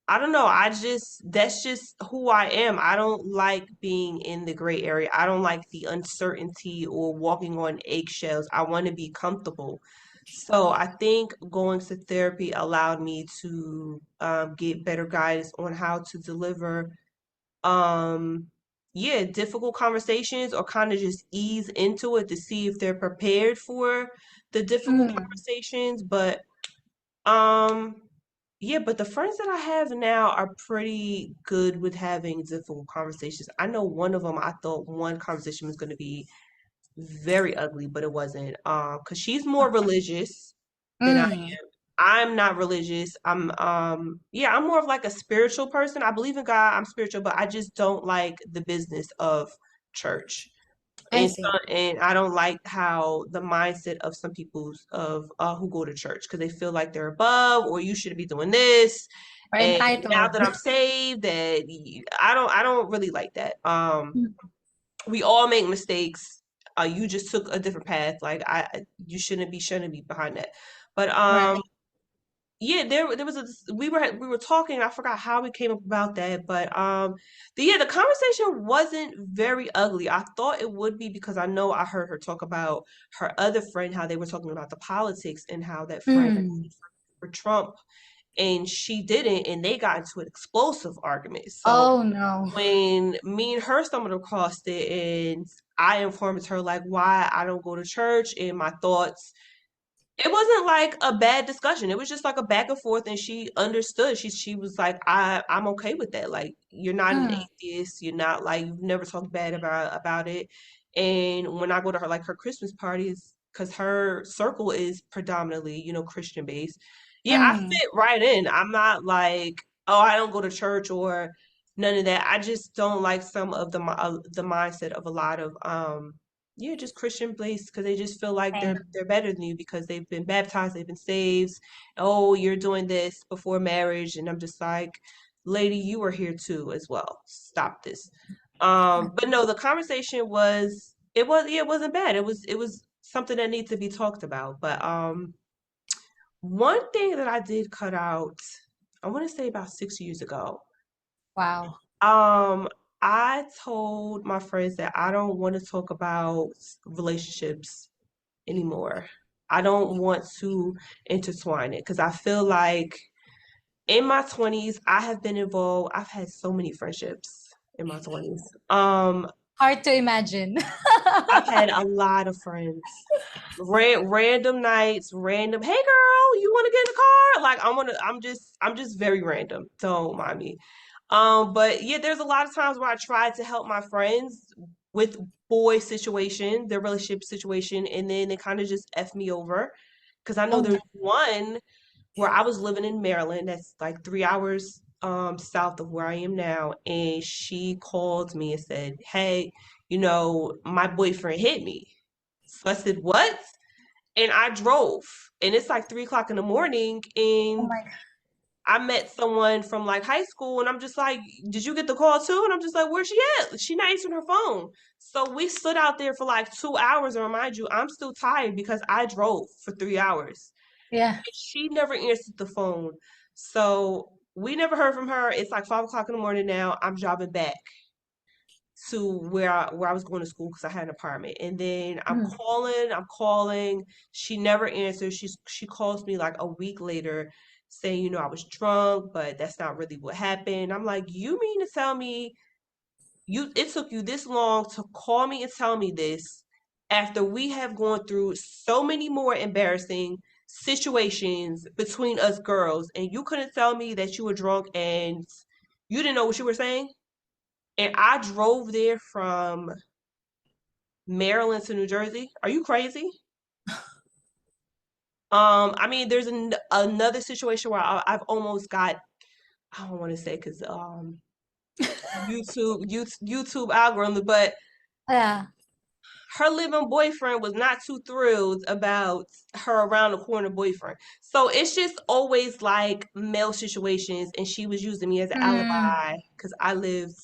I don't know, that's just who I am. I don't like being in the gray area. I don't like the uncertainty or walking on eggshells. I want to be comfortable. So I think going to therapy allowed me to get better guidance on how to deliver um yeah, difficult conversations or kind of just ease into it to see if they're prepared for the difficult Mm. conversations. But um yeah, but the friends that I have now are pretty good with having difficult conversations. I know one of them, I thought one conversation was going to be very ugly, but it wasn't. Because she's more religious than I Mm. I'm not religious. Yeah, I'm more of like a spiritual person. I believe in God, I'm spiritual, but I just don't like the business of church. I And see. and I don't like how the mindset of some people of who go to church because they feel like they're above or you shouldn't be doing this. We're And now entitled. that I'm saved, I don't really like that. We all make mistakes. You just took a different path. Like you shouldn't be behind that. But Right. yeah, there was we were talking. I forgot how we came up about that, but the conversation wasn't very ugly. I thought it would be because I know I heard her talk about her other friend, how they were talking about the politics and how that friend Mm. for Trump and she didn't, and they got into an explosive argument. So Oh no. when me and her stumbled across it, and I informed her like why I don't go to church and my thoughts, it wasn't like a bad discussion. It was just like a back and forth, and she understood. She was like, I'm okay with that. Like you're not an Mm. atheist. You're not like you've never talked bad about it. And when I go to her like her Christmas parties, because her circle is predominantly Christian based. Yeah, I Mm. fit right in. I'm not like oh I don't go to church or none of that. I just don't like some of the mindset of a lot of yeah, just Christian based because they just feel like Same. they're better than you because they've been baptized, they've been saved. Oh, you're doing this before marriage, and I'm just like, lady, you are here too as well. Stop this. But no, the conversation it wasn't bad. It was something that needs to be talked about. But one thing that I did cut out, I want to say about 6 years ago. Wow. Um, I told my friends that I don't want to talk about relationships anymore. I don't want to intertwine it because I feel like in my 20s, I have been involved. I've had so many friendships in my 20s. Hard to imagine. I've had a lot of friends. Random nights, random, hey girl, you want to get in the car? Like I'm just very random. Don't mind me. But yeah, there's a lot of times where I tried to help my friends with boy situation, their relationship situation, and then they kind of just F me over. Because I know Oh no. there's one where I was living in Maryland, that's like 3 hours south of where I am now, and she called me and said, hey, my boyfriend hit me. So I said, what? And I drove. And it's like 3 o'clock in the morning, Oh and my. I met someone from like high school, and I'm just like, did you get the call too? And I'm just like, where's she at? She not answering her phone. So we stood out there for like 2 hours. And remind you, I'm still tired because I drove for 3 hours. Yeah. And she never answered the phone. So we never heard from her. It's like 5 o'clock in the morning now. I'm driving back to where I was going to school because I had an apartment. And then Mm. I'm calling. She never answers. She calls me like a week later saying, I was drunk, but that's not really what happened. I'm like, you mean to tell me it took you this long to call me and tell me this after we have gone through so many more embarrassing situations between us girls, and you couldn't tell me that you were drunk and you didn't know what you were saying. And I drove there from Maryland to New Jersey. Are you crazy? I mean, there's another situation where I've almost got, I don't want to say because YouTube algorithm, but Yeah. her living boyfriend was not too thrilled about her around the corner boyfriend. So it's just always like male situations, and she was using me as an Mm, alibi because I lived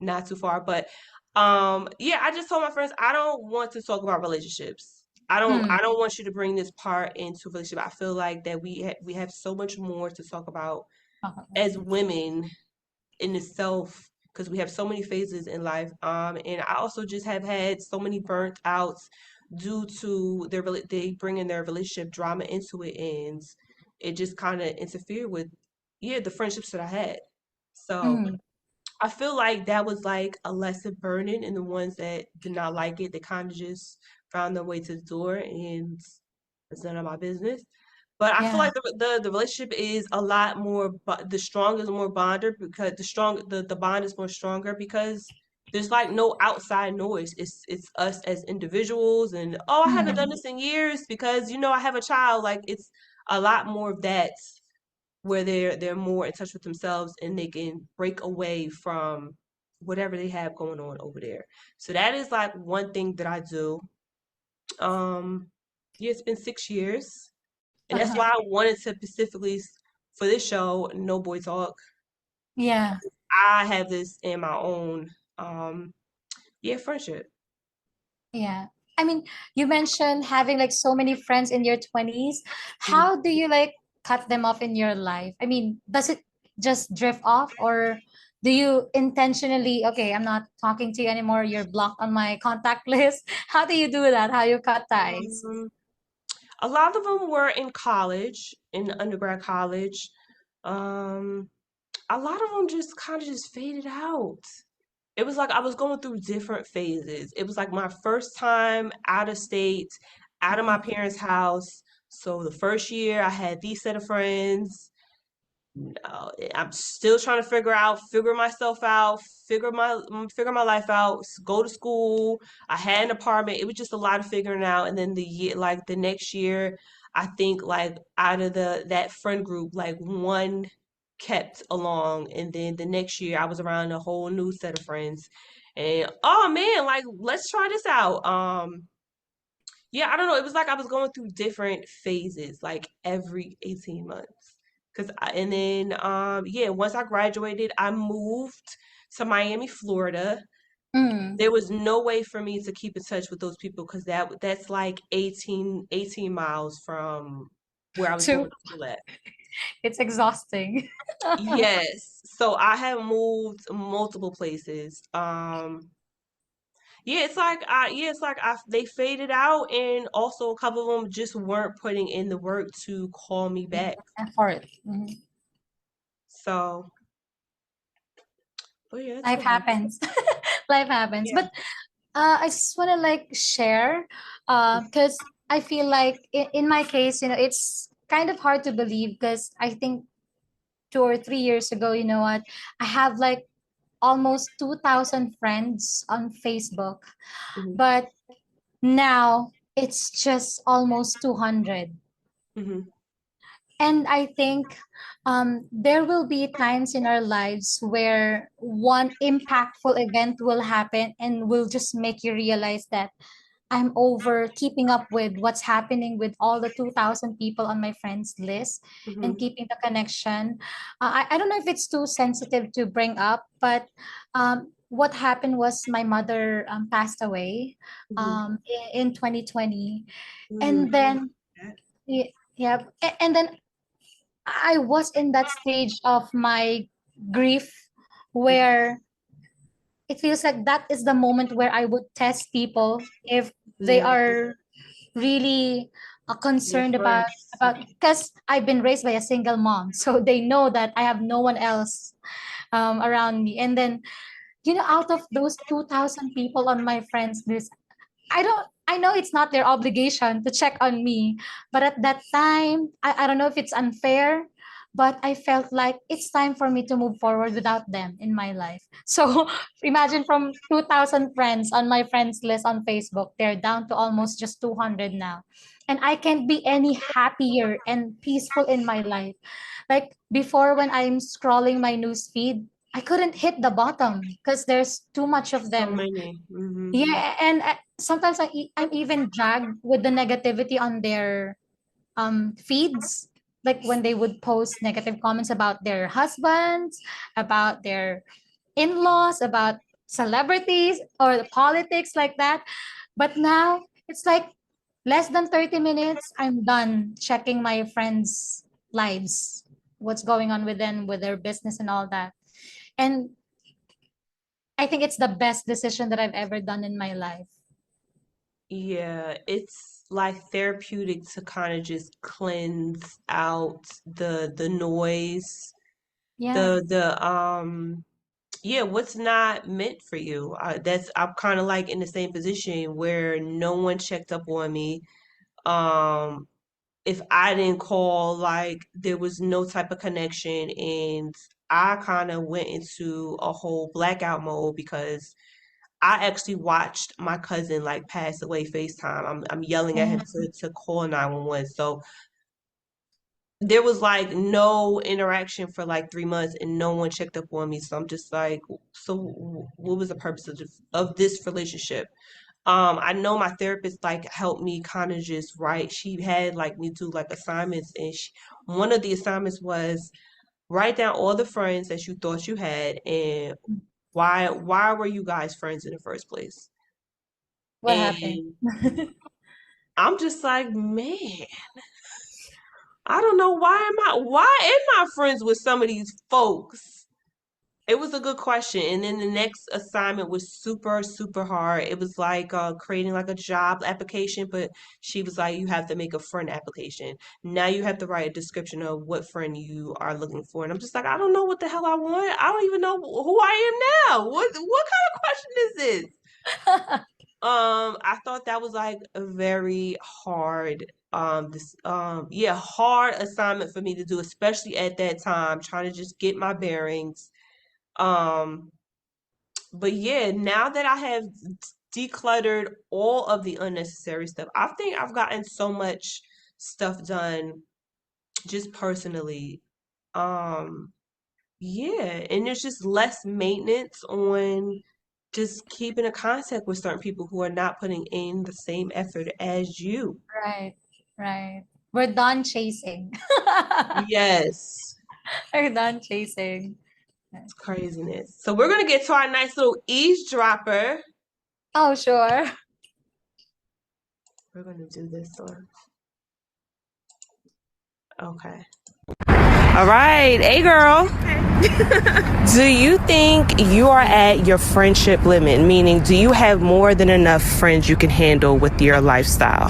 not too far. But yeah, I just told my friends I don't want to talk about relationships. I mm. don't want you to bring this part into a relationship. I feel like that we have so much more to talk about Okay. as women in itself because we have so many phases in life. And I also just have had so many burnt outs due to they bring in their relationship drama into it, and it just kind of interfered with the friendships that I had. So Mm, I feel like that was like a lesson burden, and the ones that did not like it, they kind of just found their way to the door, and it's none of my business. But I feel yeah. like the relationship is a lot more, the strong is more bonder because the bond is more stronger because there's like no outside noise. It's us as individuals, and oh, I haven't done Mm, this in years because I have a child. Like it's a lot more of that where they're more in touch with themselves and they can break away from whatever they have going on over there. So that is like one thing that I do. Um, yeah, it's been 6 years, and that's uh-huh. why I wanted to specifically for this show, No Boy Talk. Yeah. I have this in my own, um, friendship. Yeah. I mean, you mentioned having like so many friends in your 20s. Mhm. How do you like cut them off in your life? I mean, does it just drift off, or do you intentionally, okay, I'm not talking to you anymore, you're blocked on my contact list? How do you do that? How you cut ties? Um, a lot of them were in college, in undergrad college. Um, a lot of them just kind of just faded out. It was like I was going through different phases. It was like my first time out of state, out of my parents' house. So the first year I had these set of friends. I'm still trying to figure myself out, figure my life out, go to school. I had an apartment. It was just a lot of figuring out. And then the next year, I think like out of that friend group, like one kept along, and then the next year I was around a whole new set of friends. And oh man, like let's try this out. Yeah, I don't know. It was like I was going through different phases, like every 18 months. And then once I graduated, I moved to Miami, Florida. Mm. There was no way for me to keep in touch with those people because that's like 18 miles from where I was going Too. to school at. It's exhausting. Yes. So I have moved multiple places. It's like they faded out, and also a couple of them just weren't putting in the work to call me Yeah, back. effort. Mhm. So, but yeah, it's Life life. happens. Life happens. Yeah. But I just want to like share, because I feel like in my case, it's kind of hard to believe because I think 2 or 3 years ago, you know what, I have like almost 2,000 friends on Facebook, Hmm. but now it's just almost 200. Hmm. And I think there will be times in our lives where one impactful event will happen and will just make you realize that I'm over keeping up with what's happening with all the 2,000 people on my friends list and Hmm. keeping the connection. I don't know if it's too sensitive to bring up, but what happened was my mother passed away Hmm. in 2020. Mm. And then, yeah, and then I was in that stage of my grief where it feels like that is the moment where I would test people if they Yeah. are really Your concerned friends. about, because I've been raised by a single mom, so they know that I have no one else around me. And then, out of those 2,000 people on my friends list, I know it's not their obligation to check on me, but at that time, I don't know if it's unfair, but I felt like it's time for me to move forward without them in my life. So imagine from 2,000 friends on my friends list on Facebook, they're down to almost just 200 now. And I can't be any happier and peaceful in my life. Like before, when I'm scrolling my news feed, I couldn't hit the bottom because there's too much of So them. many. Yeah, and sometimes I'm even dragged with the negativity on their feeds, like when they would post negative comments about their husbands, about their in-laws, about celebrities or the politics like that. But now it's like less than 30 minutes, I'm done checking my friends' lives, what's going on with them, with their business and all that. And I think it's the best decision that I've ever done in my life. Yeah, it's like therapeutic to kind of just cleanse out the noise, Yeah, the yeah, what's not meant for you. That's I'm kind of like in the same position where no one checked up on me. Um, if I didn't call, like there was no type of connection, and I kind of went into a whole blackout mode because I actually watched my cousin like pass away FaceTime. I'm yelling at him mm, to call 911. So there was like no interaction for like 3 months and no one checked up on me. So I'm just like, so what was the purpose of this relationship? I know my therapist like helped me kind of just write. She had like me do like assignments, and one of the assignments was write down all the friends that you thought you had and why were you guys friends in the first place? what happened? And I'm just like, man, I don't know why am I friends with some of these folks? It was a good question. And then the next assignment was super, super hard. It was like creating like a job application, but she was like, you have to make a friend application. Now you have to write a description of what friend you are looking for. And I'm just like, I don't know what the hell I want. I don't even know who I am now. What kind of question is this? I thought that was like a very hard, yeah, hard assignment for me to do, especially at that time, trying to just get my bearings. Um, but yeah, now that I have decluttered all of the unnecessary stuff, I think I've gotten so much stuff done just personally. Um, yeah, and there's just less maintenance on just keeping in contact with certain people who are not putting in the same effort as you. Right, right. We're done chasing. Yes, We're done chasing. it's craziness. So we're gonna get to our nice little eavesdropper. Oh, sure. We're gonna do this one. Okay. All right. Hey, girl. Do you think you are at your friendship limit? Meaning, do you have more than enough friends you can handle with your lifestyle?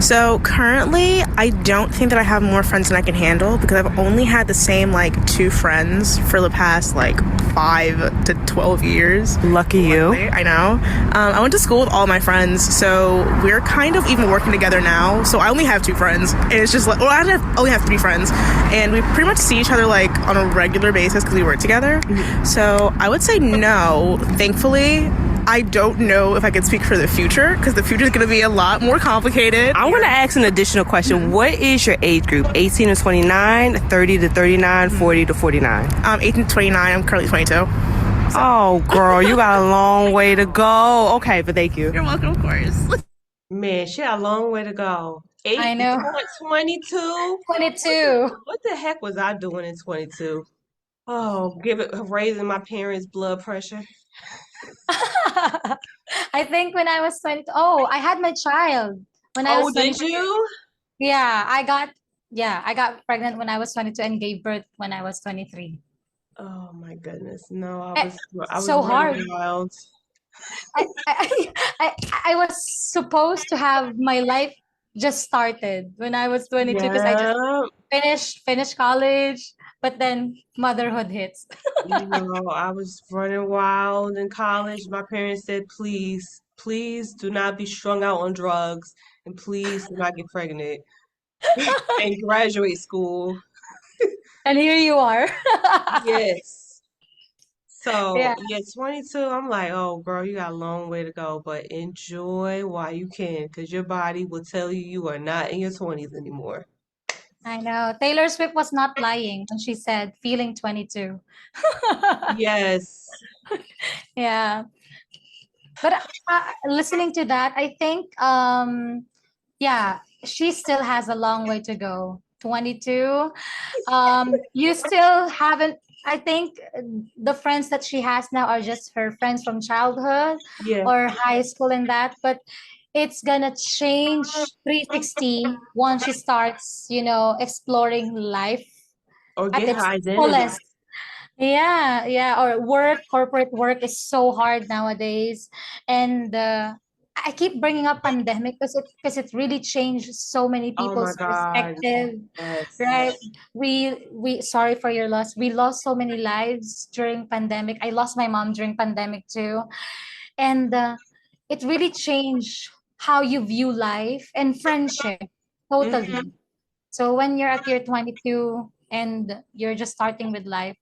So currently, I don't think that I have more friends than I can handle because I've only had the same like two friends for the past like 5 to 12 years. Lucky you. I know. I went to school with all my friends, so we're kind of even working together now. So I only have two friends, and it's just like, well, only have three friends, and we pretty much see each other like on a regular basis because we work together. So I would say no, thankfully. I don't know if I can speak for the future because the future is going to be a lot more complicated. I want to ask an additional question. What is your age group? 18 to 29, 30 to 39, 40 to 49? 18 to 29. I'm currently 22. Oh, girl, you got a long way to go. Okay, but thank you. You're welcome, of course. Man, she got a long way to go. I know. 22? 22. What the heck was I doing in 22? Oh, raising my parents' blood pressure. I think when I was 20, oh, I had my child when I Oh, was did 22. you? Yeah, I got pregnant when I was 22 and gave birth when I was 23. Oh my goodness. No, Eh, I was so running hard. wild. I was supposed to have my life just started when I was 22 because I just Yeah. finished college, but then motherhood hits. I was running wild in college. My parents said, please. Please do not be strung out on drugs, and please do not get pregnant and graduate school. And here you are. Yes. So, Yeah, yeah, 22, I'm like, oh, girl, you got a long way to go, but enjoy while you can, because your body will tell you you are not in your 20s anymore. I know. Taylor Swift was not lying when she said feeling 22. Yes. Yeah. But listening to that, I think yeah, she still has a long way to go. 22. You still haven't, I think the friends that she has now are just her friends from childhood Yeah. or high school and that, but it's gonna change 360 once she starts, exploring life Or at get her its identity. fullest. Yeah, yeah. Or corporate work is so hard nowadays, and I keep bringing up pandemic because it really changed so many Oh my people's God. perspective, Yes. right? We sorry for your loss. We lost so many lives during pandemic. I lost my mom during pandemic too, and it really changed how you view life and friendship Hmm. totally. So when you're at your 22 and you're just starting with life,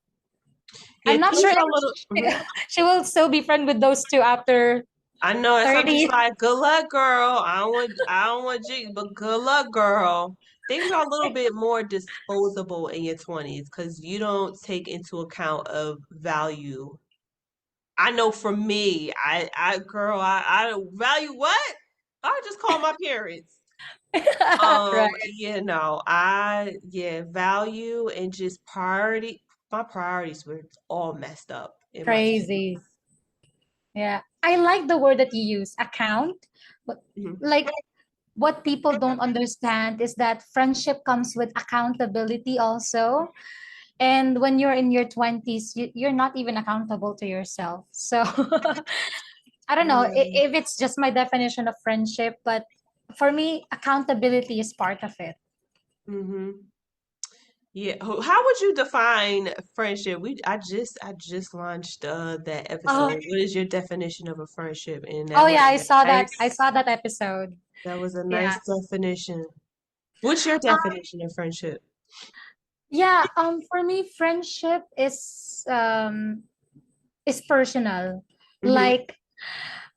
Yeah, I'm not things sure are a little. if Mhm. she will still be friend with those two after I know, it's I'm just 30. like, good luck, girl. I don't want you, but good luck, girl. Things are a little bit more disposable in your 20s because you don't take into account of value. I know for me, girl, I don't value what? I just call my parents. Right. Yeah, no, yeah, value and just priority. My priorities were all messed up in my Crazy. 20s. Yeah. I like the word that you use, account. But Mhm. like what people don't understand is that friendship comes with accountability also. And when you're in your 20s, you're not even accountable to yourself. So I don't know Yeah. if it's just my definition of friendship, but for me, accountability is part of it. Hmm. Yeah. How would you define friendship? I just launched that Oh, episode. What is your definition of a friendship? And oh that was yeah, I a saw that. I nice saw that episode. that was a Yeah. nice definition. What's your definition of friendship? Yeah, for me, friendship is personal. Hmm. Like,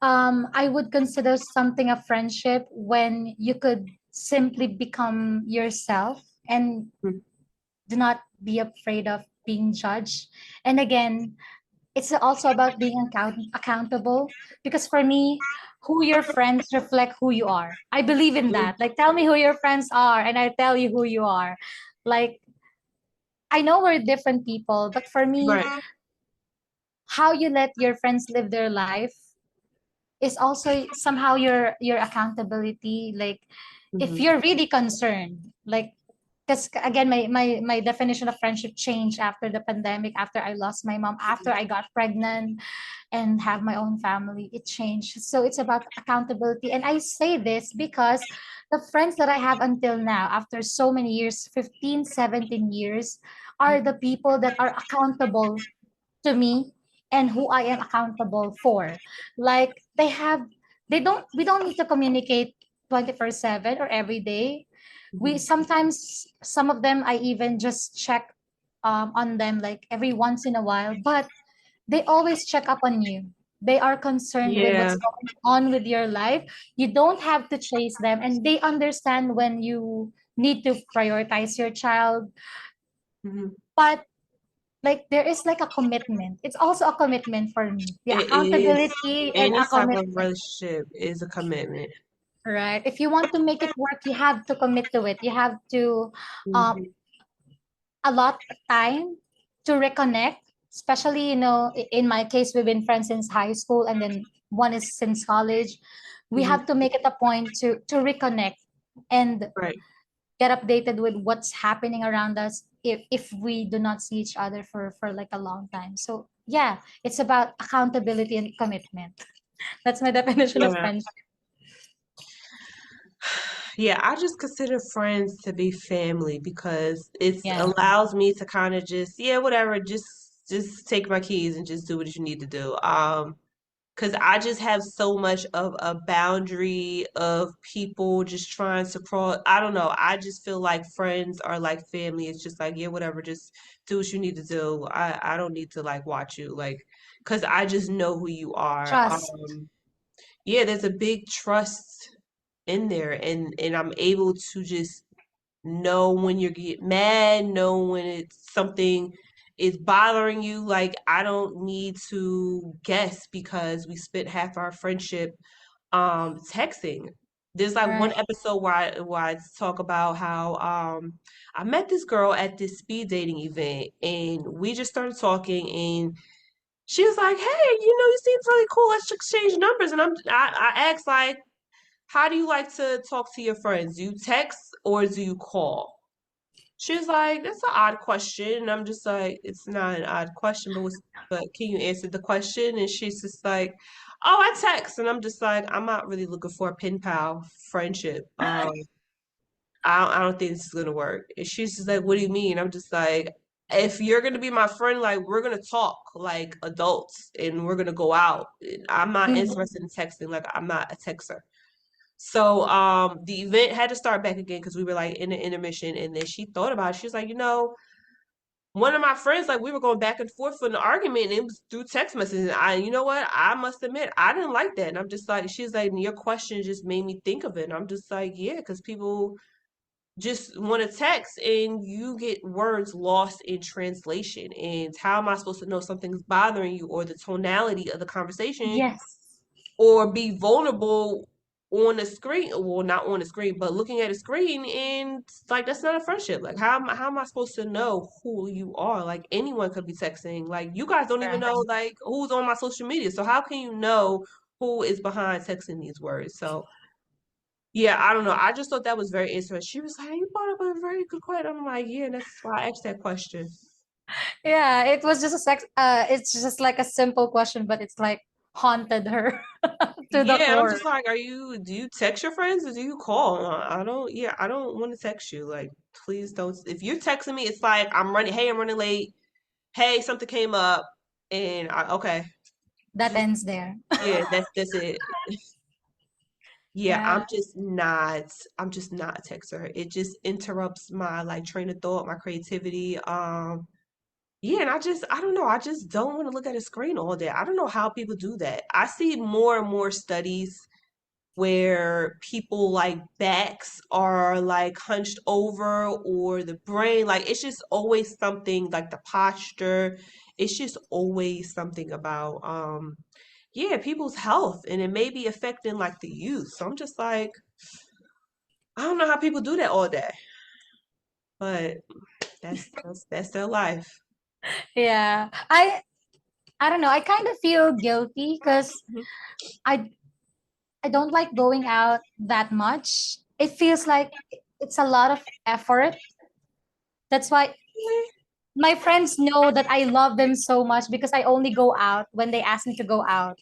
I would consider something a friendship when you could simply become yourself and do not be afraid of being judged. And again, it's also about being accountable because for me, who your friends reflect who you are. I believe in that. Like, tell me who your friends are, and I tell you who you are. Like, I know we're different people, but for me, Right. how you let your friends live their life is also somehow your accountability. Like if Hmm. you're really concerned, like because again my definition of friendship changed after the pandemic, after I lost my mom, after I got pregnant and have my own family, it changed. So it's about accountability. And I say this because the friends that I have until now, after so many years, 15, 17 years, are the people that are accountable to me and who I am accountable for. Like we don't need to communicate 24/7 or every day. We Hmm. sometimes, some of them I even just check on them like every once in a while, but they always check up on you. They are concerned with Yeah. what's going on with your life. You don't have to chase them, and they understand when you need to prioritize your child. Hmm. But like there is like a commitment. It's also a commitment for me. The It is. accountability and Any a type of commitment, relationship is a commitment. right? If you want to make it work, you have to commit to it. You have to um Hmm. allot time to reconnect. Especially, in my case, we've been friends since high school, and then one is since college. We Hmm. have to make it a point to reconnect and Right. get updated with what's happening around us if we do not see each other for like a long time. So yeah, it's about accountability and commitment. That's my definition of Yeah. friendship. Yeah, I just consider friends to be family because it Yeah. allows me to kind of just, yeah, whatever, just take my keys and just do what you need to do. because I just have so much of a boundary of people just trying to cross. I don't know. I just feel like friends are like family. It's just like, yeah, whatever, just do what you need to do. I don't need to like watch you, like, because I just know who you are. Trust. Yeah, there's a big trust in there, and I'm able to just know when you're getting mad, know when it's something is bothering you. Like I don't need to guess because we spent half our friendship texting. There's like one Right. episode where I talk about how I met this girl at this speed dating event and we just started talking and she was like, "Hey, you seem really cool. Let's exchange numbers." And I asked like, "How do you like to talk to your friends? Do you text or do you call?" She was like, "That's an odd question." And I'm just like, "It's not an odd question, but can you answer the question?" And she's just like, "Oh, I text." And I'm just like, "I'm not really looking for a pen pal friendship. I don't think this is gonna work." And she's just like, "What do you mean?" I'm just like, "If you're gonna be my friend, like we're gonna talk like adults and we're gonna go out. I'm not Mm. interested in texting. Like I'm not a texter." So the event had to start back again because we were like in the intermission and then she thought about it. She was like, one of my friends, like we were going back and forth for an argument and it was through text messages. You know what? I must admit, I didn't like that. And I'm just like, she's like, your question just made me think of it. And I'm just like, yeah, because people just want to text and you get words lost in translation. And how am I supposed to know something's bothering you or the tonality of the conversation Yes. or be vulnerable on the screen? Well, not on the screen, but looking at a screen, and like that's not a friendship. Like how am I supposed to know who you are? Like anyone could be texting. Like you guys don't even Correct. know like who's on my social media. So how can you know who is behind texting these words? So yeah, I don't know. I just thought that was very interesting. She was like, "You brought up a very good question." I'm like, "Yeah, that's why I asked that question." Yeah, it was just a sex. It's just like a simple question, but it's like haunted her to the Yeah, and I'm core. just like, do you text your friends or do you call? I don't, yeah, I don't want to text you. Like, please don't. If you're texting me, it's like, hey, I'm running late. Hey, something came up. Okay. That Just, ends there. yeah, that's it. Yeah, Yeah. I'm just not a texter. It just interrupts my like train of thought, my creativity. Yeah, and I don't know. I just don't want to look at a screen all day. I don't know how people do that. I see more and more studies where people like backs are like hunched over or the brain, like it's just always something like the posture. It's just always something about yeah, people's health and it may be affecting like the youth. So I'm just like, I don't know how people do that all day, but that's their life. Yeah. I don't know. I kind of feel guilty because Mhm. I I don't like going out that much. It feels like it's a lot of effort. That's why my friends know that I love them so much because I only go out when they ask me to go out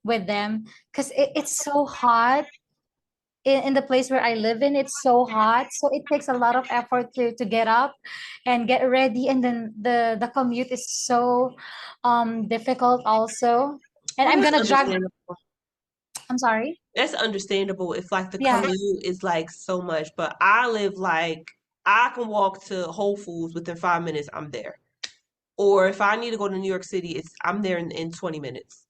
with them because it's so hot in the place where I live in. It's so hot, so it takes a lot of effort to get up and get ready, and then the commute is so difficult also. And Well, I'm that's gonna drag. understandable. I'm sorry. That's understandable if like the Yeah, commute is like so much, but I live like I can walk to Whole Foods within 5 minutes, I'm there. Or if I need to go to New York City, I'm there in 20 minutes.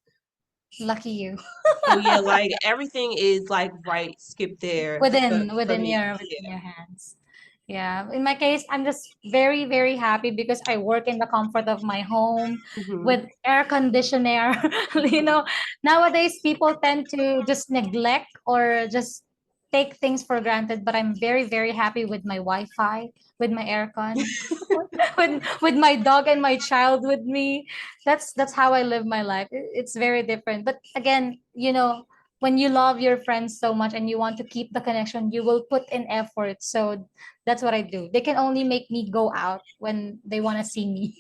lucky you. So yeah, like everything is like right, skip there for Within me. your hands. Yeah, in my case, I'm just very very happy because I work in the comfort of my home Hmm. with air conditioner. Nowadays people tend to just neglect or just take things for granted, but I'm very very happy with my Wi-Fi, with my aircon, with my dog and my child with me. That's how I live my life. It's very different, but again, when you love your friends so much and you want to keep the connection, you will put in effort. So that's what I do. They can only make me go out when they want to see me.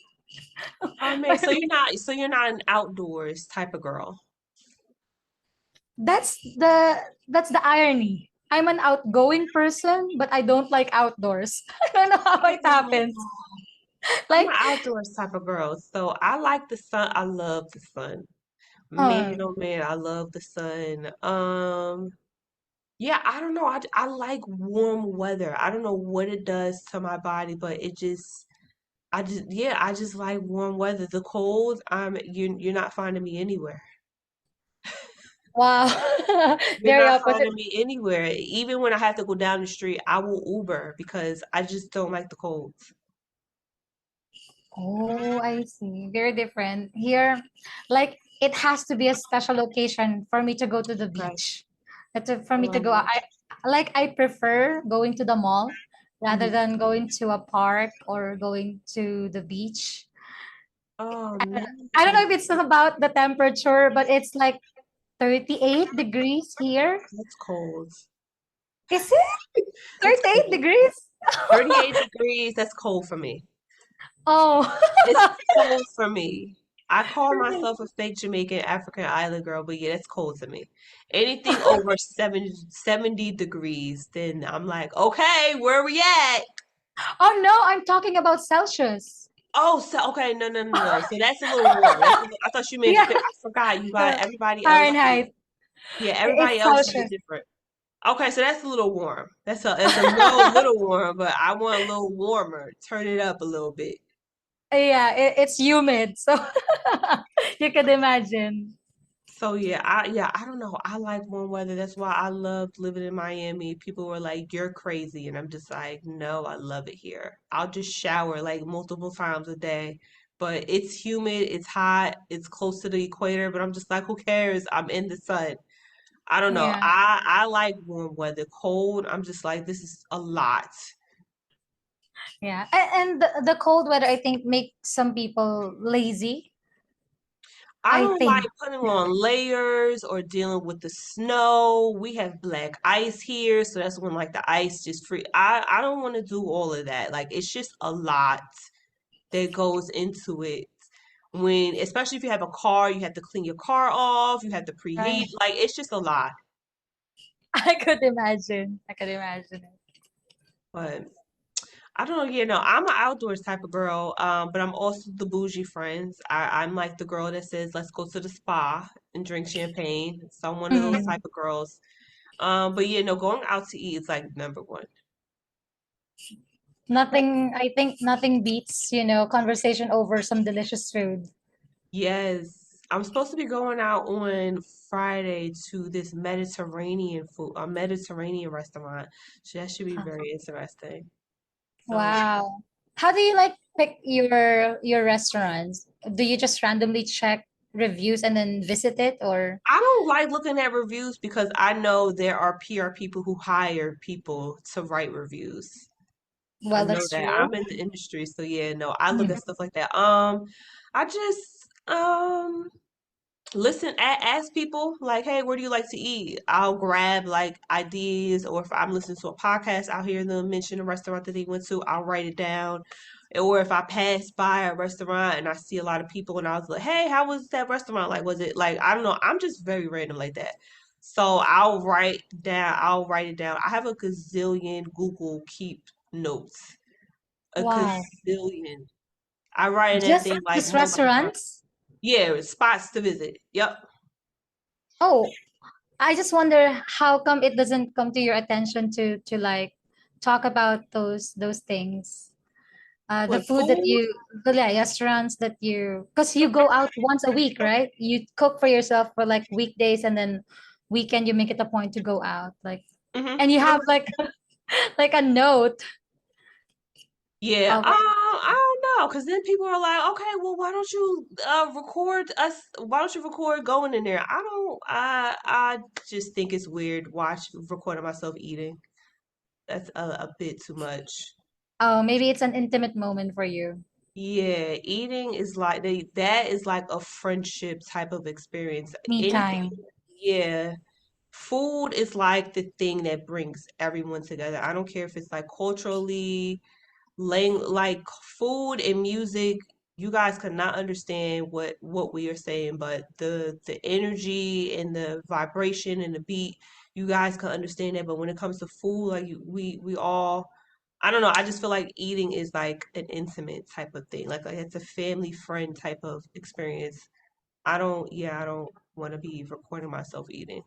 Oh man, so you're not an outdoors type of girl. That's the irony. I'm an outgoing person, but I don't like outdoors. I don't know how it happens. I'm an Like, outdoors type of girl. So I like the sun. I love the sun. Man, Oh, oh man, I love the sun. Yeah, I don't know. I like warm weather. I don't know what it does to my body, but I just like warm weather. The cold, you're not finding me anywhere. wow. You're Very not opposite. finding me anywhere. Even when I have to go down the street, I will Uber because I just don't like the cold. Oh, I see. Very different. Here, like it has to be a special location for me to go to the Okay. beach. For me to go. Um, I prefer going to the mall rather mhm. than going to a park or going to the beach. Oh man, I don't know if it's not about the temperature, but it's like 38 degrees here. that's cold. Is it That's 38 cold. degrees? 38 degrees, that's cold for me. Oh, It's cold for me. I call myself a fake Jamaican African island girl, but yeah, that's cold to me. Anything over 70 degrees, then I'm like, okay, where we at? oh no, I'm talking about Celsius. Oh, so okay, no, no, no, no. So that's a little warm. I thought you meant, Yeah, I forgot you got everybody else. Fahrenheit. Yeah, everybody It's else is a Celsius. different. Okay, so that's a little warm. That's a little warm, but I want a little warmer. Turn it up a little bit. Yeah, it's humid, so you can imagine. So yeah, I don't know. I like warm weather. That's why I loved living in Miami. People were like, "You're crazy," and I'm just like, "No, I love it here. I'll just shower like multiple times a day." But it's humid, it's hot, it's close to the equator, but I'm just like, who cares? I'm in the sun. I don't know. Yeah, I like warm weather. Cold, I'm just like, this is a lot. yeah. And the cold weather, I think, makes some people lazy. I I don't like think. putting on layers or dealing with the snow. We have black ice here, so that's when like the ice just free. I don't want to do all of that. Like it's just a lot that goes into it. When especially if you have a car, you have to clean your car off, you have to preheat. Right. Like it's just a lot. I could imagine. I could imagine it. But I don't know, I'm an outdoors type of girl, but I'm also the bougie friends. I'm like the girl that says, let's go to the spa and drink champagne. So I'm one of those type Mhm. of girls. But going out to eat is like number one. Nothing, I think nothing beats, conversation over some delicious food. Yes. I'm supposed to be going out on Friday to this a Mediterranean restaurant. So that should be very interesting. So Wow. How do you like pick your restaurants? Do you just randomly check reviews and then visit it or I don't like looking at reviews because I know there are PR people who hire people to write reviews. I well, know that's that. true. I'm in the industry, so yeah, no, I look Mhm. at stuff like that. I just listen, ask people like, hey, where do you like to eat? I'll grab like ideas, or if I'm listening to a podcast, I'll hear them mention a restaurant that they went to, I'll write it down. Or if I pass by a restaurant and I see a lot of people and I was like, hey, how was that restaurant? Like, was it like, I don't know, I'm just very random like that. So I'll write it down. I have a gazillion Google Keep notes, a Wow. gazillion. I write in that Just thing like just multiple times. restaurants? Yeah, spots to visit. Yep. Oh, I just wonder how come it doesn't come to your attention to like talk about those things. The What food that food? the restaurants that because you go out once a week, right? You cook for yourself for like weekdays and then weekend you make it a point to go out, like, Hmm. and you have like like a note Yeah. of I don't know, because then people are like, okay, well, why don't you record us? Why don't you record going in there? I don't. I just think it's weird recording myself eating. That's a bit too much. oh, maybe it's an intimate moment for you. Yeah, eating is like that is like a friendship type of experience. Me Anything, time. yeah. Food is like the thing that brings everyone together. I don't care if it's like culturally, like food and music, you guys could not understand what we are saying, but the energy and the vibration and the beat, you guys can understand that. But when it comes to food, like we all, I don't know, I just feel like eating is like an intimate type of thing. Like it's a family friend type of experience. I don't, yeah, I don't. want to be recording myself eating.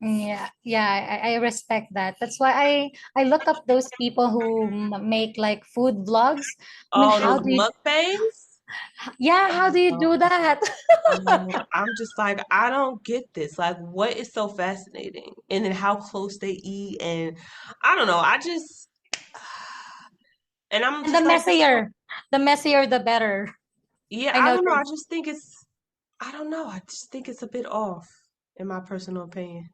Yeah, yeah, I respect that. That's why I look up those people who make like food vlogs. I mean, Oh, how those do you, mukbangs? yeah, how do you Oh, do that? I'm just like, I don't get this. Like, what is so fascinating? And then how close they eat, and I don't know. I just, and I'm And the just like, messier, the messier, the better. yeah, I I don't know. I noticed. just think it's, I don't know. I just think it's a bit off, in my personal opinion.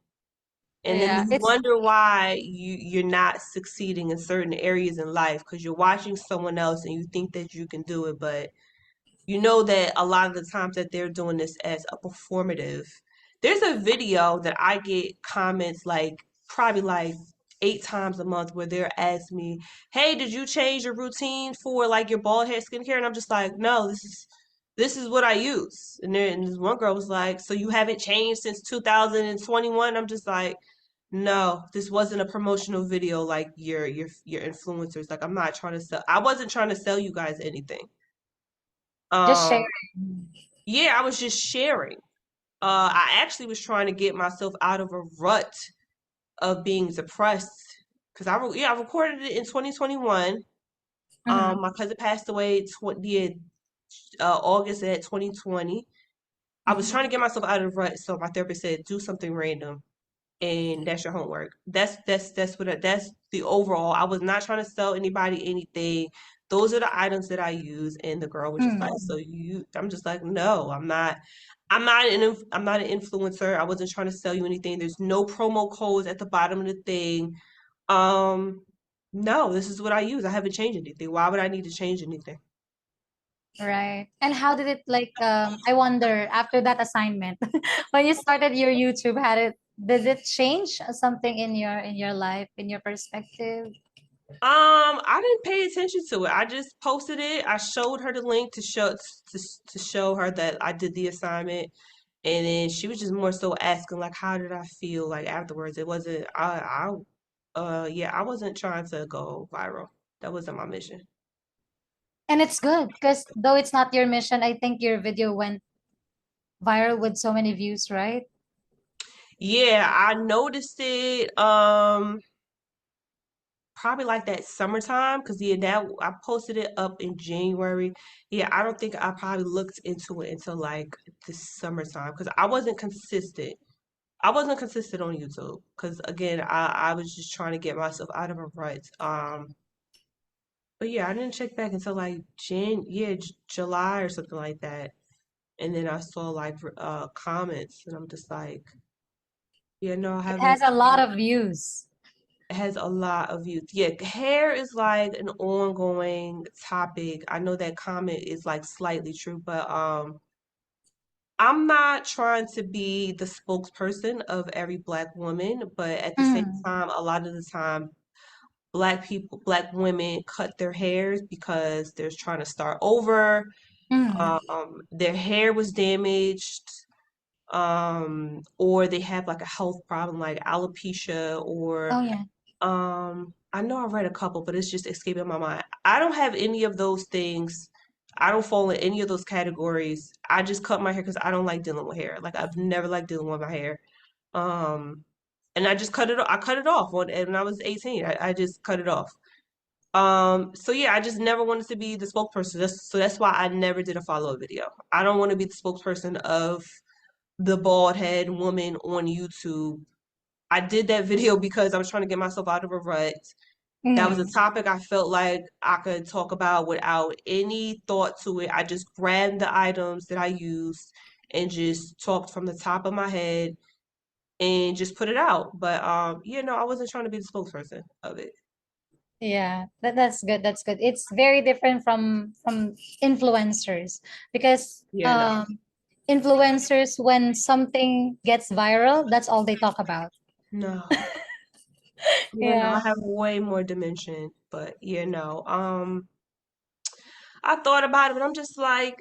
And then Yeah, you it's wonder why you're not succeeding in certain areas in life because you're watching someone else and you think that you can do it, but you know that a lot of the times that they're doing this as a performative. There's a video that I get comments like probably like 8 times a month where they're asking me, "Hey, did you change your routine for like your bald head skincare?" And I'm just like, "No, this is what I use." And this one girl was like, "So you haven't changed since 2021?" I'm just like, "No, this wasn't a promotional video like your influencers. Like I'm not trying to sell. I wasn't trying to sell you guys anything." just Um, sharing. yeah, I was just sharing. I actually was trying to get myself out of a rut of being depressed because I recorded it in 2021. Mhm. My cousin passed away August at 2020. I was trying to Mhm. get myself out of the rut, so my therapist said, "Do something random." And that's your homework. That's the overall. I was not trying to sell anybody anything. Those are the items that I use, and the girl was just like, "So Mhm. you?" I'm just like, "No, I'm not. I'm not an influencer. I wasn't trying to sell you anything. There's no promo codes at the bottom of the thing. Um, no, this is what I use. I haven't changed anything. Why would I need to change anything?" Right. And how did it like I wonder after that assignment when you started your YouTube, had it did it change something in your life, in your perspective? I didn't pay attention to it. I just posted it. I showed her the link to show her that I did the assignment, and then she was just more so asking like, how did I feel like afterwards? It wasn't. Yeah, I wasn't trying to go viral. That wasn't my mission. And it's good because though it's not your mission, I think your video went viral with so many views, right? Yeah, I noticed it. Probably like that summertime because yeah, that I posted it up in January. Yeah, I don't think I probably looked into it until like the summertime because I wasn't consistent. I wasn't consistent on YouTube because again, I was just trying to get myself out of a rut. But yeah, I didn't check back until like July or something like that, and then I saw like comments, and I'm just like, yeah, no, I It haven't. has a lot of views. Has a lot of youth. Yeah, hair is like an ongoing topic. I know that comment is like slightly true, but I'm not trying to be the spokesperson of every black woman, but at the same Mm, time, a lot of the time black women cut their hairs because they're trying to start over. mm. Their hair was damaged, or they have like a health problem like alopecia or Oh yeah. I know I read a couple, but it's just escaping my mind. I don't have any of those things. I don't fall in any of those categories. I just cut my hair because I don't like dealing with hair. Like I've never liked dealing with my hair. Um, and I just cut it. I cut it off when I was 18. I just cut it off. So yeah, I just never wanted to be the spokesperson. So that's why I never did a follow-up video. I don't want to be the spokesperson of the bald head woman on YouTube. I did that video because I was trying to get myself out of a rut. That was a Mm. topic I felt like I could talk about without any thought to it. I just grabbed the items that I used and just talked from the top of my head and just put it out. But I wasn't trying to be the spokesperson of it. Yeah, that's good. That's good. It's very different from influencers because Yeah, no, influencers when something gets viral, that's all they talk about. no. Yeah, no, I Yeah. have way more dimension, but I thought about it, but I'm just like,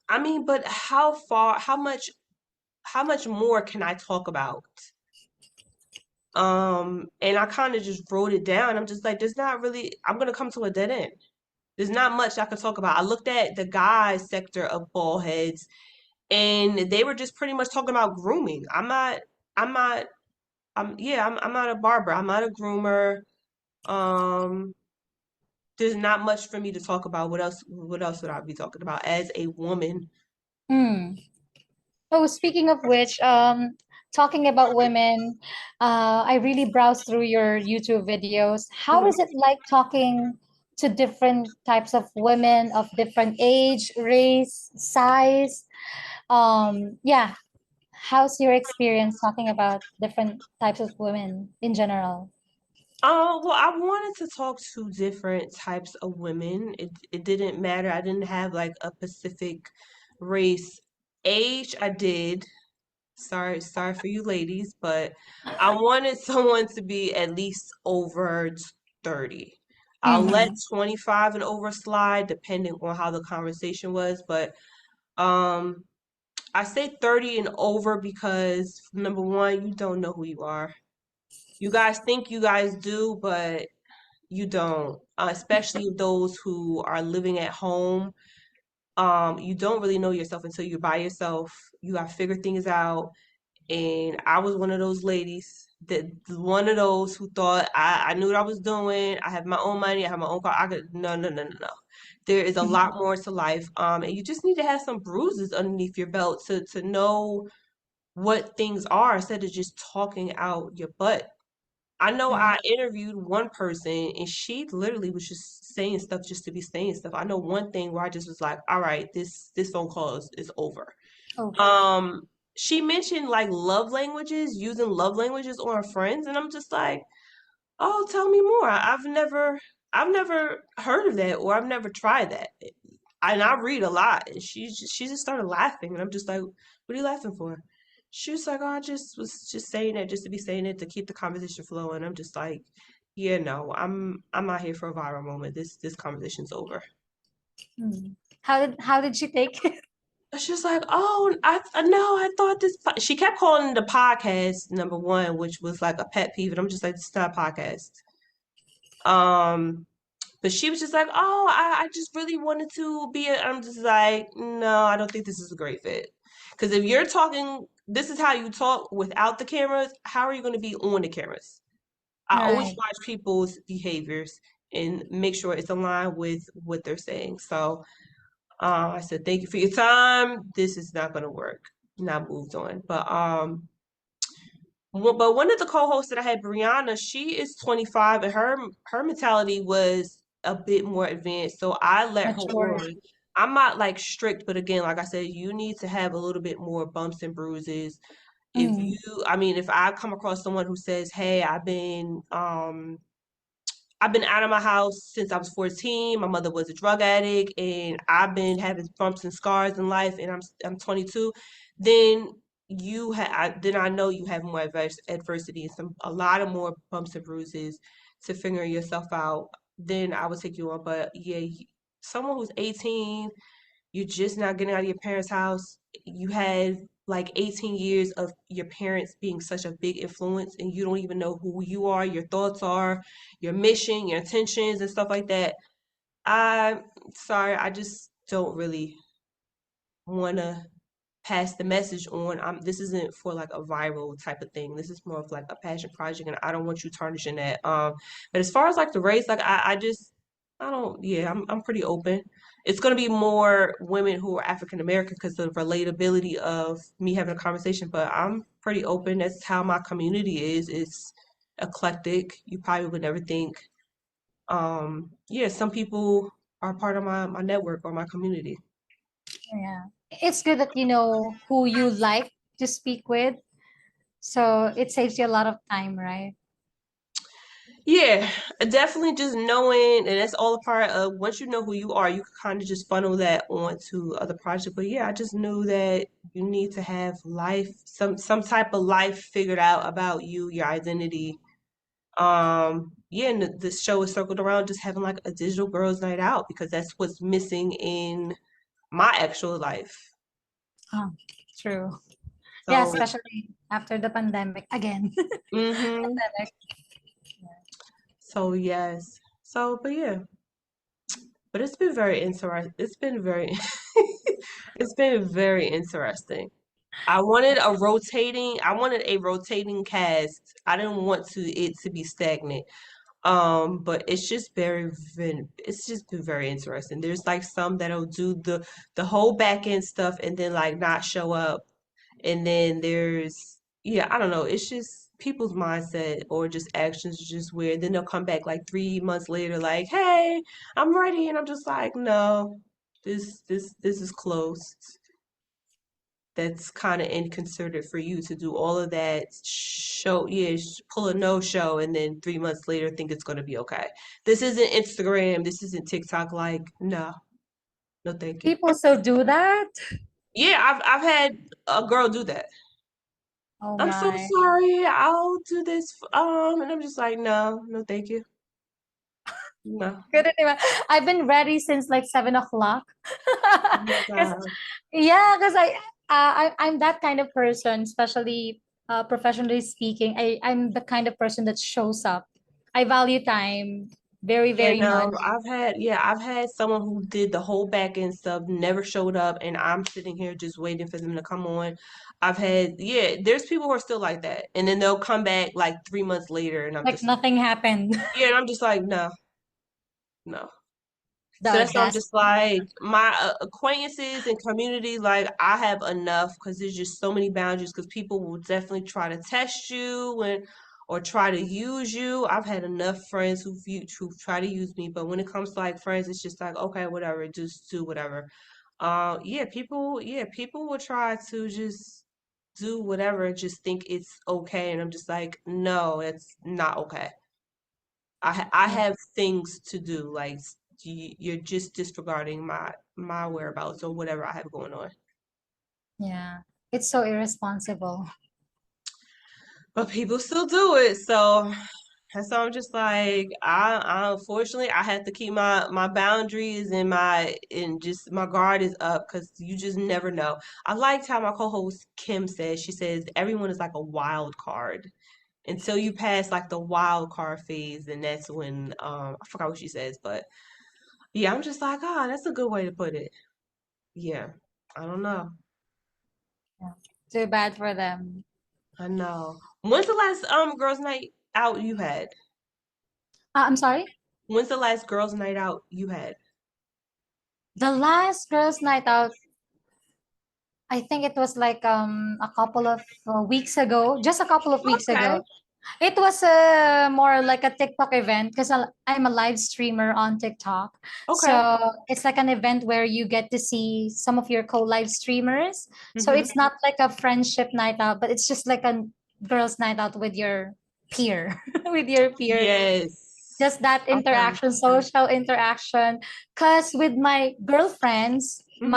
I mean, but how much more can I talk about? And I kind of just wrote it down. I'm just like, there's not really, I'm gonna come to a dead end. There's not much I could talk about. I looked at the guys sector of ball heads, and they were just pretty much talking about grooming. I'm not, I'm not a barber. I'm not a groomer. Um, there's not much for me to talk about. What else would I be talking about as a woman? Hmm. Oh, speaking of which, talking about women, I really browsed through your YouTube videos. How is it like talking to different types of women of different age, race, size? Yeah, how's your experience talking about different types of women in general? Well, I wanted to talk to different types of women. It didn't matter. I didn't have like a specific race. Age, I did. Sorry for you ladies, but I wanted someone to be at least over 30. I'll let Mm-hmm. 25 and over slide depending on how the conversation was, but um I say 30 and over because number one, you don't know who you are. You guys think you guys do, but you don't. Especially those who are living at home. You don't really know yourself until you're by yourself. You gotta figure things out. And I was one of those ladies that one of those who thought I knew what I was doing. I have my own money. I have my own car. I could no. There is a lot more to life. And you just need to have some bruises underneath your belt to know what things are instead of just talking out your butt. I know Right. I interviewed one person and she literally was just saying stuff just to be saying stuff. I know one thing where I just was like, all right, this phone call is over. Oh, Um, she mentioned like love languages, using love languages on her friends, and I'm just like, oh, tell me more. I've never heard of that, or I've never tried that. And I read a lot, and she just started laughing, and I'm just like, what are you laughing for? She was like, oh, I just was just saying it just to be saying it to keep the conversation flowing. I'm just like, yeah, no, I'm not here for a viral moment. This conversation's over. mm. How did she take it? She's like, oh, I know. I thought this. She kept calling it a podcast number one, which was like a pet peeve, and I'm just like, it's not a podcast. Um, but she was just like, oh, I just really wanted to be. I'm just like, no, I don't think this is a great fit. Because if you're talking, this is how you talk without the cameras. How are you going to be on the cameras? I always Right. watch people's behaviors and make sure it's aligned with what they're saying. So. I said, thank you for your time. This is not going to work. Not moved on. But one of the co-hosts that I had, Brianna, she is 25 and her mentality was a bit more advanced. So I let her Mature. on. I'm not like strict, but again, like I said, you need to have a little bit more bumps and bruises. If Mm. you, I mean, if I come across someone who says, "Hey, I've been out of my house since I was 14. My mother was a drug addict, and I've been having bumps and scars in life, and I'm 22." Then then I know you have more adversity and a lot of more bumps and bruises to figure yourself out. Then I would take you on. But yeah, someone who's 18, you're just not getting out of your parents' house. You had like 18 years of your parents being such a big influence, and you don't even know who you are, your thoughts are, your mission, your intentions, and stuff like that. I'm sorry, I just don't really want to pass the message on. This isn't for like a viral type of thing. This is more of like a passion project, and I don't want you tarnishing that. But as far as like the race, like I just I don't. Yeah, I'm pretty open. It's gonna be more women who are African American because of the relatability of me having a conversation. But I'm pretty open. That's how my community is. It's eclectic. You probably would never think. Yeah, some people are part of my network or my community. Yeah. It's good that you know who you like to speak with. So it saves you a lot of time, right? Yeah, definitely just knowing, and that's all a part of once you know who you are, you can kind of just funnel that onto other projects. But yeah, I just knew that you need to have some type of life figured out about you, your identity. Yeah, and the show is circled around just having like a digital girls' night out because that's what's missing in my actual life. Oh, true. Yeah, So, especially after the pandemic again. mm-hmm. Pandemic. So yes. So, but yeah. But it's been very interesting. It's been very It's been very interesting. I wanted a rotating cast. I didn't want it to be stagnant. But it's just been very interesting. There's like some that'll do the whole back end stuff and then like not show up. And then yeah, I don't know. It's just people's mindset or just actions are just weird. Then they'll come back like 3 months later, like, "Hey, I'm ready," and I'm just like, "No, this is closed." That's kind of inconsiderate for you to do all of that show, yeah, pull a no show, and then 3 months later think it's going to be okay. This isn't Instagram. This isn't TikTok. Like, no, no, thank you. People still do that? Yeah, I've had a girl do that. Oh I'm so my. sorry. I'll do this. And I'm just like, no, no, thank you. No. Couldn't even. I've been ready since like 7 o'clock. Oh my Cause God. yeah, because I'm that kind of person, especially professionally speaking. I'm the kind of person that shows up. I value time very, Yeah, very much. no, I've had someone who did the whole back end stuff, never showed up, and I'm sitting here just waiting for them to come on. Yeah, there's people who are still like that, and then they'll come back like 3 months later, and I'm Like just, nothing happened. yeah, and I'm just like, no, no. So The that's why I'm audacity. just like my acquaintances and community, like I have enough because there's just so many boundaries because people will definitely try to test you and or try to use you. I've had enough friends who try to use me, but when it comes to like friends, it's just like okay, whatever, just do whatever. Yeah, people will try to just do whatever, just think it's okay, and I'm just like, no, it's not okay. I Yeah, have things to do. Like you're just disregarding my whereabouts or whatever I have going on. yeah. It's so irresponsible. But people still do it. So that's why I'm just like I unfortunately I have to keep my boundaries and just my guard is up because you just never know. I liked how my co-host Kim says she says everyone is like a wild card until you pass like the wild card phase, and that's when I forgot what she says, but yeah, I'm just like, ah, that's a good way to put it. Yeah, I don't know. Yeah. Too bad for them. I know. When's the last girls' night out you had? I'm sorry. When's the last girls' night out you had? The last girls' night out, I think it was like a couple of weeks ago, just a couple of weeks Okay. ago. It was more like a TikTok event because I'm a live streamer on TikTok. Okay. So it's like an event where you get to see some of your co-live streamers. So Mm-hmm. it's not like a friendship night out, but it's just like a girls' night out with your peer, with your peer. Yes. Just that Okay. interaction, social interaction. Because with my girlfriends, Mm-hmm.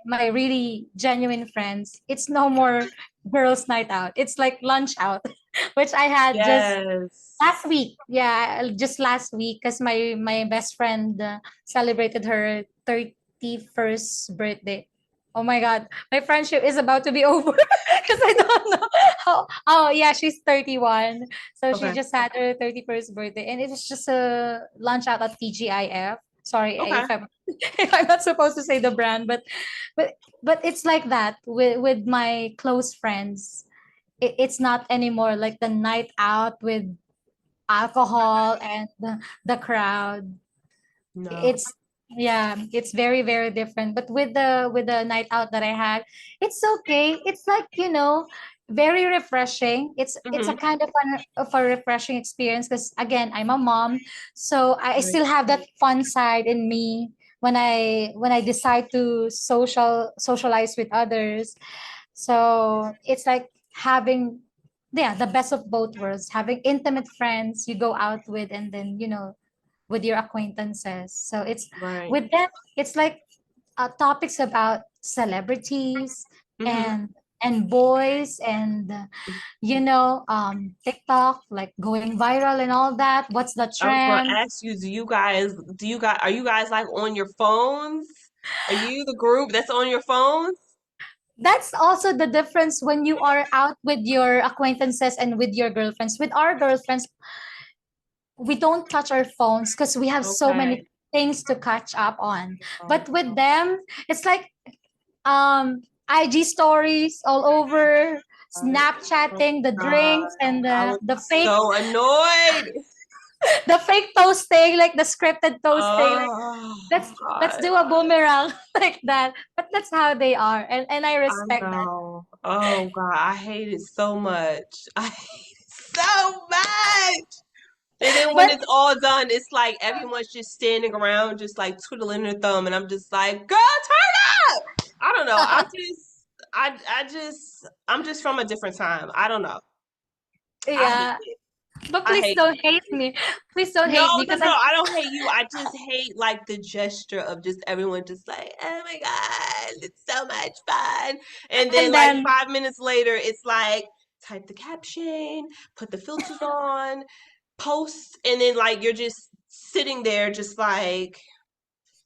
my really genuine friends, it's no more girls' night out. It's like lunch out, which I had just Yes. last week. Yeah, just last week because my best friend celebrated her 31st birthday. Oh my God, my friendship is about to be over because I don't know how. Oh yeah, she's 31, so she Okay. just had her 31st birthday, and it was just a lunch out at TGIF. Sorry Okay. if I'm if I'm not supposed to say the brand, but but it's like that with my close friends. It's not anymore like the night out with alcohol and the crowd. No. It's yeah, it's very very different. But with the night out that I had, it's okay. It's like very refreshing. It's a Mm-hmm. kind of a refreshing experience because again I'm a mom, so I Right. still have that fun side in me when I decide to socialize with others. So it's like having, yeah, the best of both worlds, having intimate friends you go out with, and then with your acquaintances. So it's Right. with them, it's like topics about celebrities Mm-hmm. and boys and TikTok, like going viral and all that. What's the I was going to trend? ask you, are you guys like on your phones? Are you the group that's on your phones? That's also the difference when you are out with your acquaintances and with your girlfriends. With our girlfriends, we don't touch our phones because we have so Okay. many things to catch up on. But Okay. with them, it's like IG stories all over, Oh Snapchatting the drinks God, and I the was the fake so annoyed. the fake posting, like the scripted posting. Like Oh let's God, do a boomerang like that. But that's how they are, and I I respect that. know. Oh God, I hate it so much. I hate it so much. And then when But it's all done, it's like everyone's just standing around, just like twiddling their thumb, and I'm just like, girl, turn up. I don't know. I'm just from a different time. I don't know. I hate yeah, it. but I please hate don't it. hate me. Please don't No, hate me no, because no. I I don't hate you. I just hate like the gesture of just everyone just like, oh my God, it's so much fun. And then and like then 5 minutes later, it's like type the caption, put the filters on, post, and then like you're just sitting there just like,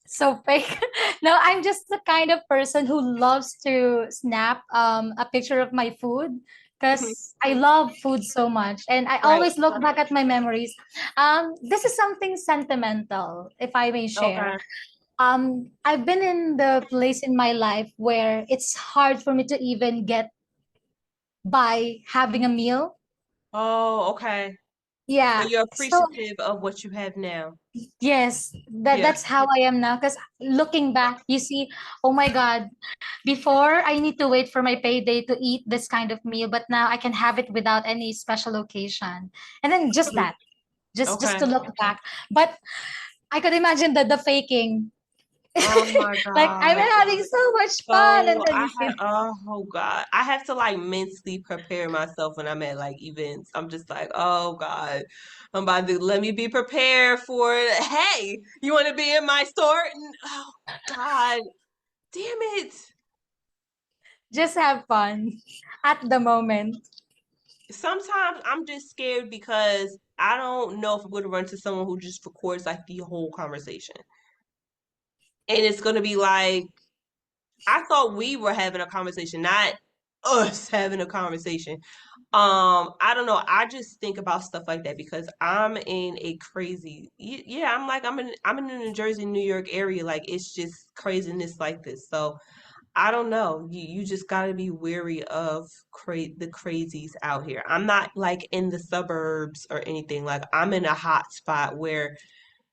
so fake. No, I'm just the kind of person who loves to snap a picture of my food because I love food so much, and I right. always look back at my memories. This is something sentimental, if I may share. Okay. I've been in the place in my life where it's hard for me to even get by having a meal. Oh, okay. So Yeah. you're So appreciative of what you have now. yes, Yeah. that's how I am now. Because looking back, you see, oh my God, before I need to wait for my payday to eat this kind of meal, but now I can have it without any special occasion. And then just Mhm. that, just Okay. to look back. But I could imagine the faking. Oh my Like I'm God. having so much fun, and So then I you see, have, oh God, I have to like mentally prepare myself when I'm at like events. I'm just like, oh God, I'm about to let me be prepared for it. Hey, you want to be in my store? Oh God, damn it. just have fun at the moment. Sometimes I'm just scared because I don't know if I'm going to run to someone who just records like the whole conversation. And it's going to be like, I thought we were having a conversation, not us having a conversation. I don't know. I just think about stuff like that because I'm in a crazy, yeah, I'm in the New Jersey, New York area. Like it's just craziness like this. So I don't know. You just got to be wary of the crazies out here. I'm not like in the suburbs or anything. Like I'm in a hot spot where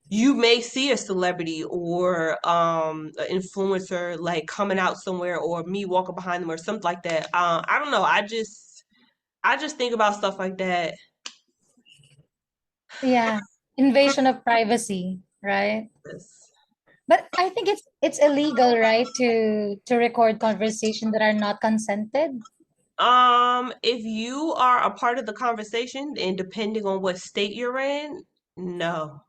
you may see a celebrity or an influencer like coming out somewhere or me walking behind them or something like that. I don't know. I just think about stuff like that. Yeah, invasion of privacy, right? But I think it's illegal, right, to record conversation that are not consented. If you are a part of the conversation and depending on what state you're in, no.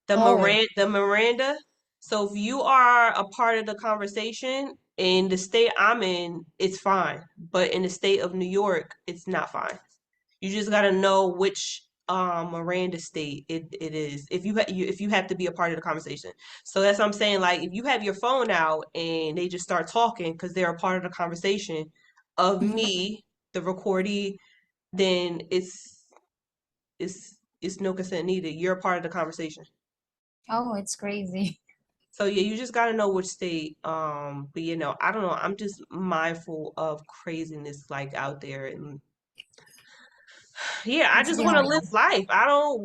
Oh, The Miranda. So if you are a part of the conversation in the state I'm in, it's fine. But in the state of New York, it's not fine. You just gotta know which Miranda state it is. If you have to be a part of the conversation. So that's what I'm saying. Like if you have your phone out and they just start talking because they're a part of the conversation of mhm. me, the recordee, then it's no consent needed. You're a part of the conversation. Oh, it's crazy. So yeah, you just gotta know which state. But you know, I don't know. I'm just mindful of craziness like out there, and yeah, I It's just want to beyond live that. life. I don't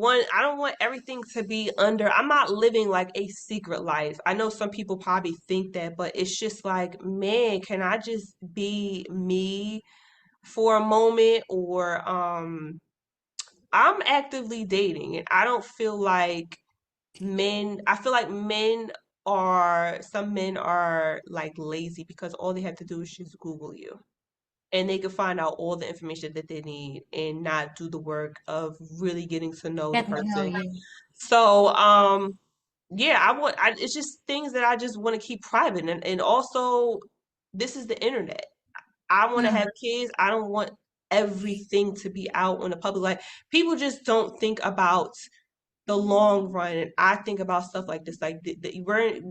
want everything to be under. I'm not living like a secret life. I know some people probably think that, but it's just like, man, can I just be me for a moment? Or I'm actively dating, and I don't feel like I feel like some men are like lazy because all they have to do is just Google you and they can find out all the information that they need and not do the work of really getting to know the Get to know person. you. So, yeah, it's just things that I just want to keep private. And also, this is the internet. I want to Mm, have kids. I don't want everything to be out on the public. Like, people just don't think about the long run. And I think about stuff like this. Like,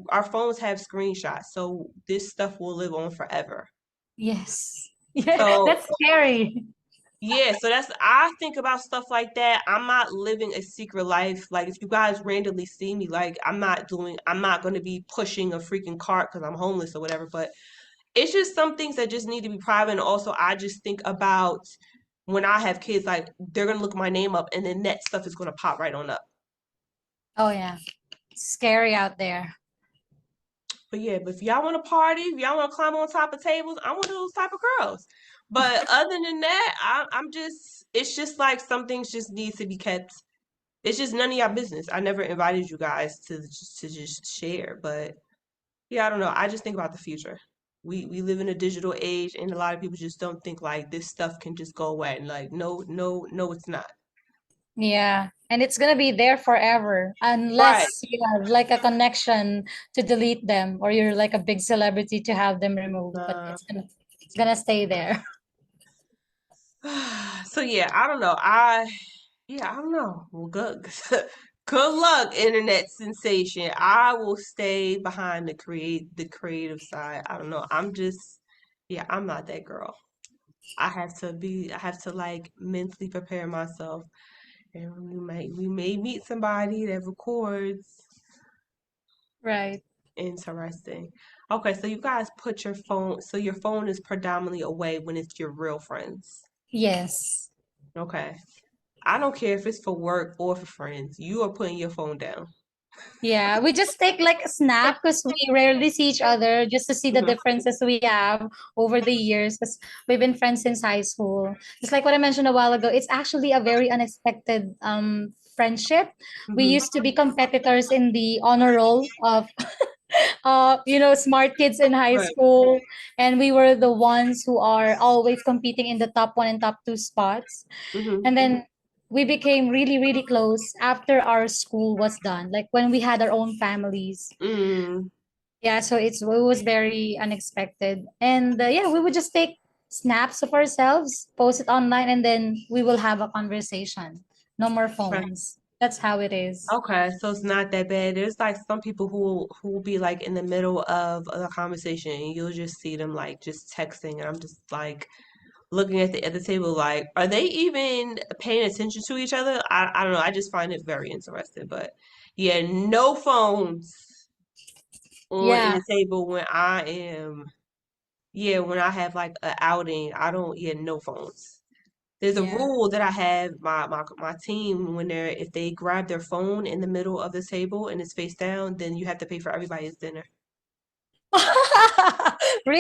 our phones have screenshots. So, this stuff will live on forever. yes. Yeah, So, that's scary. Yeah, so that's I think about stuff like that. I'm not living a secret life. Like if you guys randomly see me, like I'm not going to be pushing a freaking cart because I'm homeless or whatever. But it's just some things that just need to be private. And also, I just think about when I have kids, like they're gonna look my name up, and then that stuff is gonna pop right on up. Oh yeah, scary out there. But yeah, but if y'all want to party, if y'all want to climb on top of tables, I'm one of those type of girls. But other than that, I'm just it's just like some things just need to be kept. It's just none of y'all business. I never invited you guys to just share, but yeah, I don't know. I just think about the future. We live in a digital age, and a lot of people just don't think like this stuff can just go away. And like, no, no, no, it's not. Yeah, and it's gonna be there forever Right. unless you have like a connection to delete them, or you're like a big celebrity to have them removed. But Uh, it's gonna stay there. so yeah, I don't know. I don't know. Well, good good luck, internet sensation. I will stay behind the creative side. I don't know. I'm just yeah, I'm not that girl. I have to like mentally prepare myself. And we may meet somebody that records. Right. Interesting. Okay, so you guys put your phone, so your phone is predominantly away when it's your real friends. Yes. Okay. I don't care if it's for work or for friends. You are putting your phone down. Yeah, we just take like a snap because we rarely see each other just to see the Mhm, differences we have over the years because we've been friends since high school. Just like what I mentioned a while ago, it's actually a very unexpected friendship. We mhm. used to be competitors in the honor roll of smart kids in high Right. school, and we were the ones who are always competing in the top one and top two spots. Mhm. And then we became really, really close after our school was done, like when we had our own families. Mm. Yeah, so it was very unexpected. And yeah, we would just take snaps of ourselves, post it online, and then we will have a conversation. No more Okay. phones. That's how it is. Okay, so it's not that bad. There's like some people who will be like in the middle of a conversation and you'll just see them like just texting and I'm just like looking at the other table like are they even paying attention to each other? I don't know. I just find it very interesting. But yeah, no phones on in Yeah, the table when I am yeah, when I have like an outing, I don't yeah, no phones. There's a yeah. rule that I have my team when they're if they grab their phone in the middle of the table and it's face down, then you have to pay for everybody's dinner.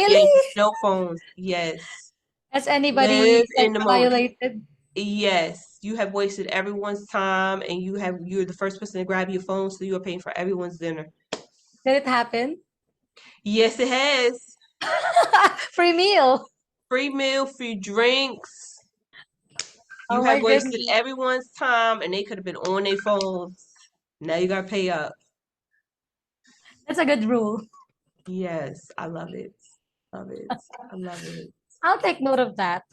Yeah, Really? no phones. Yes. Has Live anybody like in the moment. violated? Yes. You have wasted everyone's time and you're the first person to grab your phone, so you are paying for everyone's dinner. Did it happen? Yes, it has. Free meal. Free meal, free drinks. You Oh have my wasted goodness. everyone's time and they could have been on their phones. Now you gotta pay up. That's a good rule. Yes, I love it. Love it. I love it. I'll take note of that.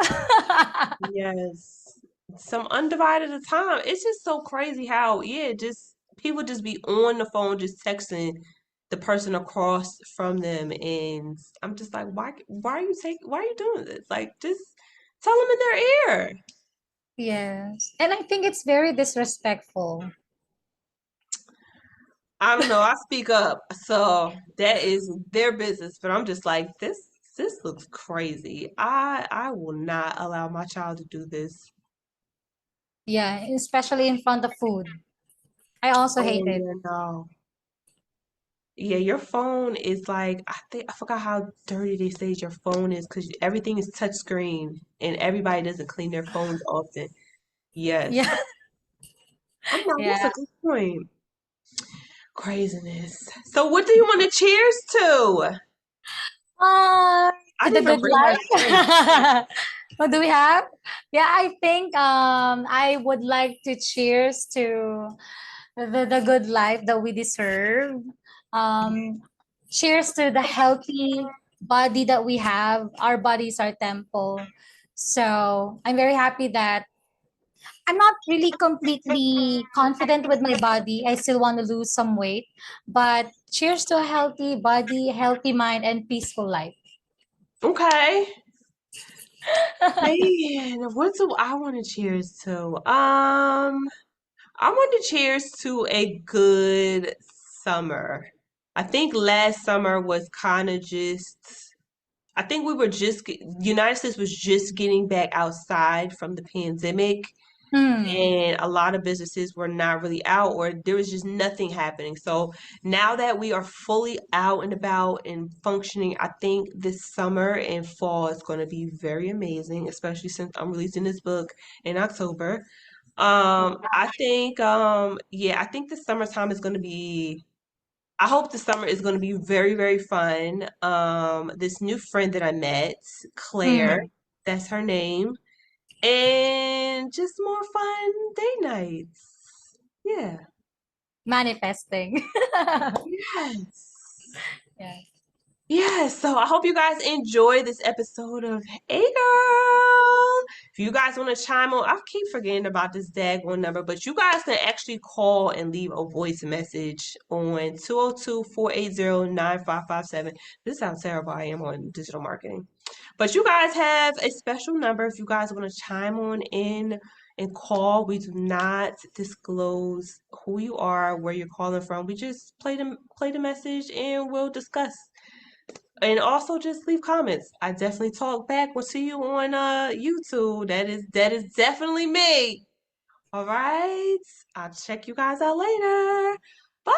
Yes. Some undivided time. It's just so crazy how, yeah, just people just be on the phone just texting the person across from them and I'm just like, why are you doing this? Like just tell them in their ear. Yes. And I think it's very disrespectful. I don't know, I speak up. So that is their business, but I'm just like, this looks crazy. I will not allow my child to do this. Yeah, especially in front of food. I also hate Oh it. yeah, no. Yeah, your phone is like I forgot how dirty they say your phone is because everything is touchscreen and everybody doesn't clean their phones often. Yes. Yeah. I'm like, that's Yeah. a good point. Craziness. So what do you want to cheers to? I To didn't the even good bring my drink. life. What do we have? Yeah, I think I would like to cheers to the good life that we deserve. Um, cheers to the healthy body that we have. Our body is our temple. So I'm very happy that I'm not really completely confident with my body. I still want to lose some weight. But cheers to a healthy body, healthy mind, and peaceful life. Okay. Man, what do I want to cheers to? I want to cheers to a good summer. I think last summer was kind of just, I think we were just, United States was just getting back outside from the pandemic, Hmm. and a lot of businesses were not really out, or there was just nothing happening. So now that we are fully out and about and functioning, I think this summer and fall is going to be very amazing, especially since I'm releasing this book in October. I think yeah, I think the summertime is going to be, I hope the summer is going to be very, very fun. This new friend that I met, Claire, Hmm. that's her name, and just more fun day nights. Yeah. Manifesting. Yes. Yeah. Yeah, so I hope you guys enjoy this episode of Hey Girl. If you guys want to chime on, I keep forgetting about this daggone number, but you guys can actually call and leave a voice message on 202-480-9557. This sounds terrible. I am on digital marketing. But you guys have a special number if you guys want to chime on in and call. We do not disclose who you are, where you're calling from. We just play the message and we'll discuss. And also just leave comments. I definitely talk back. We'll see you on YouTube. That is definitely me. All right. I'll check you guys out later. Bye.